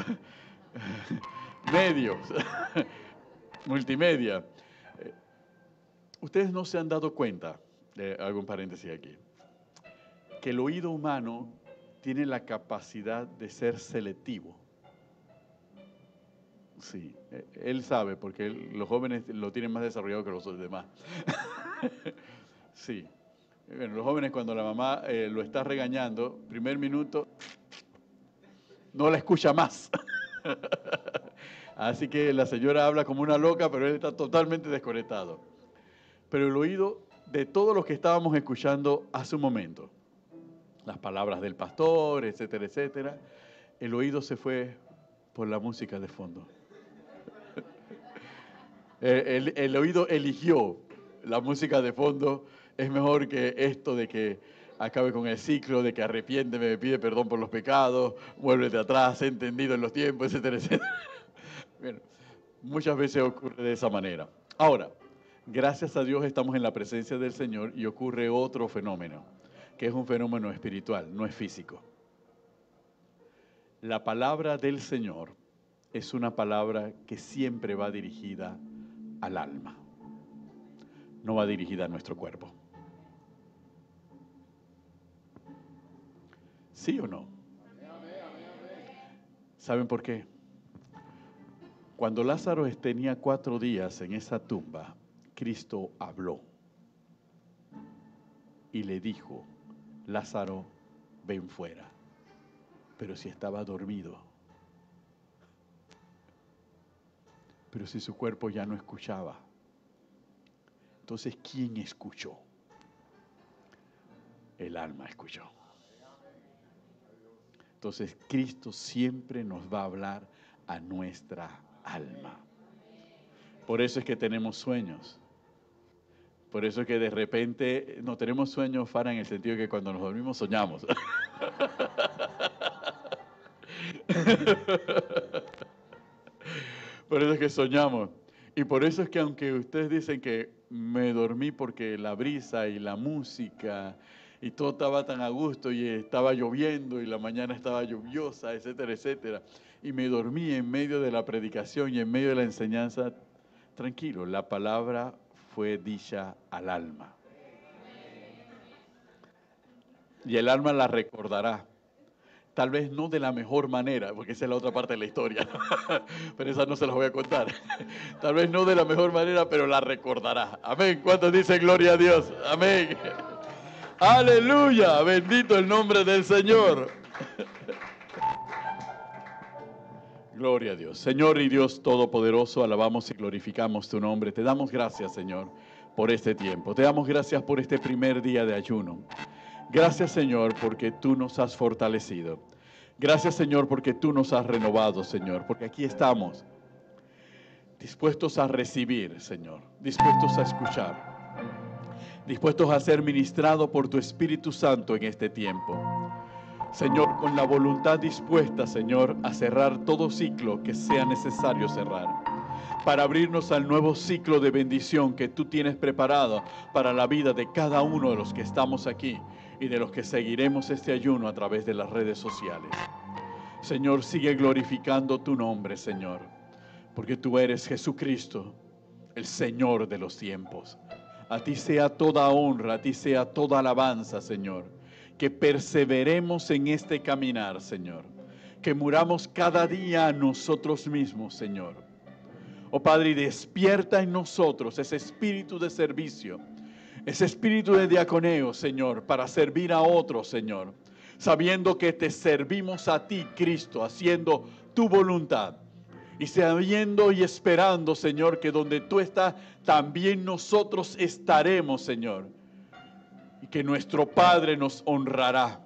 medios, multimedia. Ustedes no se han dado cuenta, hago un paréntesis aquí, que el oído humano tiene la capacidad de ser selectivo. Sí, él sabe, porque los jóvenes lo tienen más desarrollado que los demás. Sí. Bueno, los jóvenes cuando la mamá lo está regañando, primer minuto, no la escucha más. Así que la señora habla como una loca, pero él está totalmente desconectado. Pero el oído de todos los que estábamos escuchando hace un momento, las palabras del pastor, etcétera, etcétera, el oído se fue por la música de fondo. El oído eligió la música de fondo. Es mejor que esto de que acabe con el ciclo, de que arrepiénteme, me pide perdón por los pecados, vuélvete atrás, he entendido en los tiempos, etcétera, etcétera. Bueno, muchas veces ocurre de esa manera. Ahora, gracias a Dios estamos en la presencia del Señor y ocurre otro fenómeno, que es un fenómeno espiritual, no es físico. La palabra del Señor es una palabra que siempre va dirigida al alma, no va dirigida a nuestro cuerpo. ¿Sí o no? ¿Saben por qué? Cuando Lázaro tenía 4 días en esa tumba, Cristo habló y le dijo, Lázaro, ven fuera. Pero si estaba dormido, pero si su cuerpo ya no escuchaba, entonces ¿quién escuchó? El alma escuchó. Entonces Cristo siempre nos va a hablar a nuestra alma. Por eso es que tenemos sueños. Por eso es que de repente no tenemos sueños, Fara, en el sentido de que cuando nos dormimos soñamos. Por eso es que soñamos. Y por eso es que aunque ustedes dicen que me dormí porque la brisa y la música y todo estaba tan a gusto y estaba lloviendo y la mañana estaba lluviosa, etcétera, etcétera, y me dormí en medio de la predicación y en medio de la enseñanza, tranquilo, la palabra fue dicha al alma. Y el alma la recordará. tal vez no de la mejor manera, porque esa es la otra parte de la historia, pero esa no se las voy a contar. Tal vez no de la mejor manera, pero la recordará. Amén. ¿Cuántos dicen gloria a Dios? Amén. Aleluya. Bendito el nombre del Señor. Gloria a Dios. Señor y Dios Todopoderoso, alabamos y glorificamos tu nombre. Te damos gracias, Señor, por este tiempo. Te damos gracias por este primer día de ayuno. Gracias, Señor, porque tú nos has fortalecido. Gracias, Señor, porque tú nos has renovado, Señor, porque aquí estamos dispuestos a recibir, Señor, dispuestos a escuchar, dispuestos a ser ministrados por tu Espíritu Santo en este tiempo. Señor, con la voluntad dispuesta, Señor, a cerrar todo ciclo que sea necesario cerrar, para abrirnos al nuevo ciclo de bendición que tú tienes preparado para la vida de cada uno de los que estamos aquí y de los que seguiremos este ayuno a través de las redes sociales. Señor, sigue glorificando tu nombre, Señor, porque tú eres Jesucristo, el Señor de los tiempos. A ti sea toda honra, a ti sea toda alabanza, Señor. Que perseveremos en este caminar, Señor. Que muramos cada día a nosotros mismos, Señor. Oh Padre, despierta en nosotros ese espíritu de servicio, ese espíritu de diaconeo, Señor, para servir a otros, Señor. Sabiendo que te servimos a ti, Cristo, haciendo tu voluntad. Y sabiendo y esperando, Señor, que donde tú estás, también nosotros estaremos, Señor. Y que nuestro Padre nos honrará,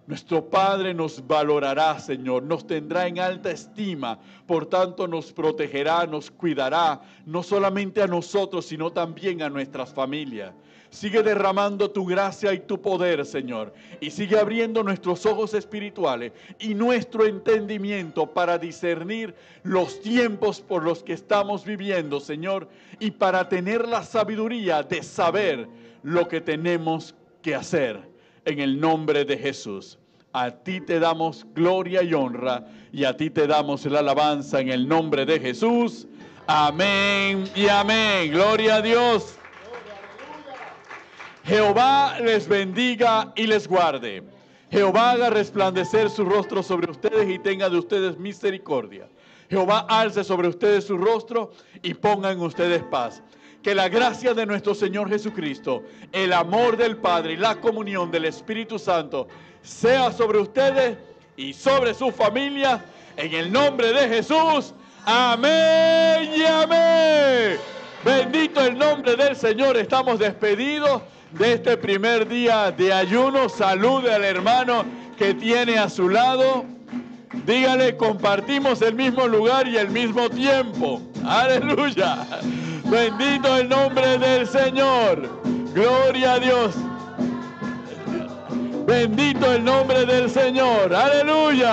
nuestro Padre nos valorará, Señor, nos tendrá en alta estima, por tanto nos protegerá, nos cuidará, no solamente a nosotros, sino también a nuestras familias. Sigue derramando tu gracia y tu poder, Señor, y sigue abriendo nuestros ojos espirituales y nuestro entendimiento para discernir los tiempos por los que estamos viviendo, Señor, y para tener la sabiduría de saber lo que tenemos que hacer en el nombre de Jesús. A ti te damos gloria y honra y a ti te damos la alabanza en el nombre de Jesús. Amén y amén. Gloria a Dios. Jehová les bendiga y les guarde. Jehová haga resplandecer su rostro sobre ustedes y tenga de ustedes misericordia. Jehová alce sobre ustedes su rostro y ponga en ustedes paz. Que la gracia de nuestro Señor Jesucristo, el amor del Padre y la comunión del Espíritu Santo sea sobre ustedes y sobre su familia, en el nombre de Jesús. Amén y amén. Bendito el nombre del Señor. Estamos despedidos de este primer día de ayuno. Salude al hermano que tiene a su lado. Dígale, compartimos el mismo lugar y el mismo tiempo. Aleluya. Bendito el nombre del Señor. Gloria a Dios. Bendito el nombre del Señor. Aleluya.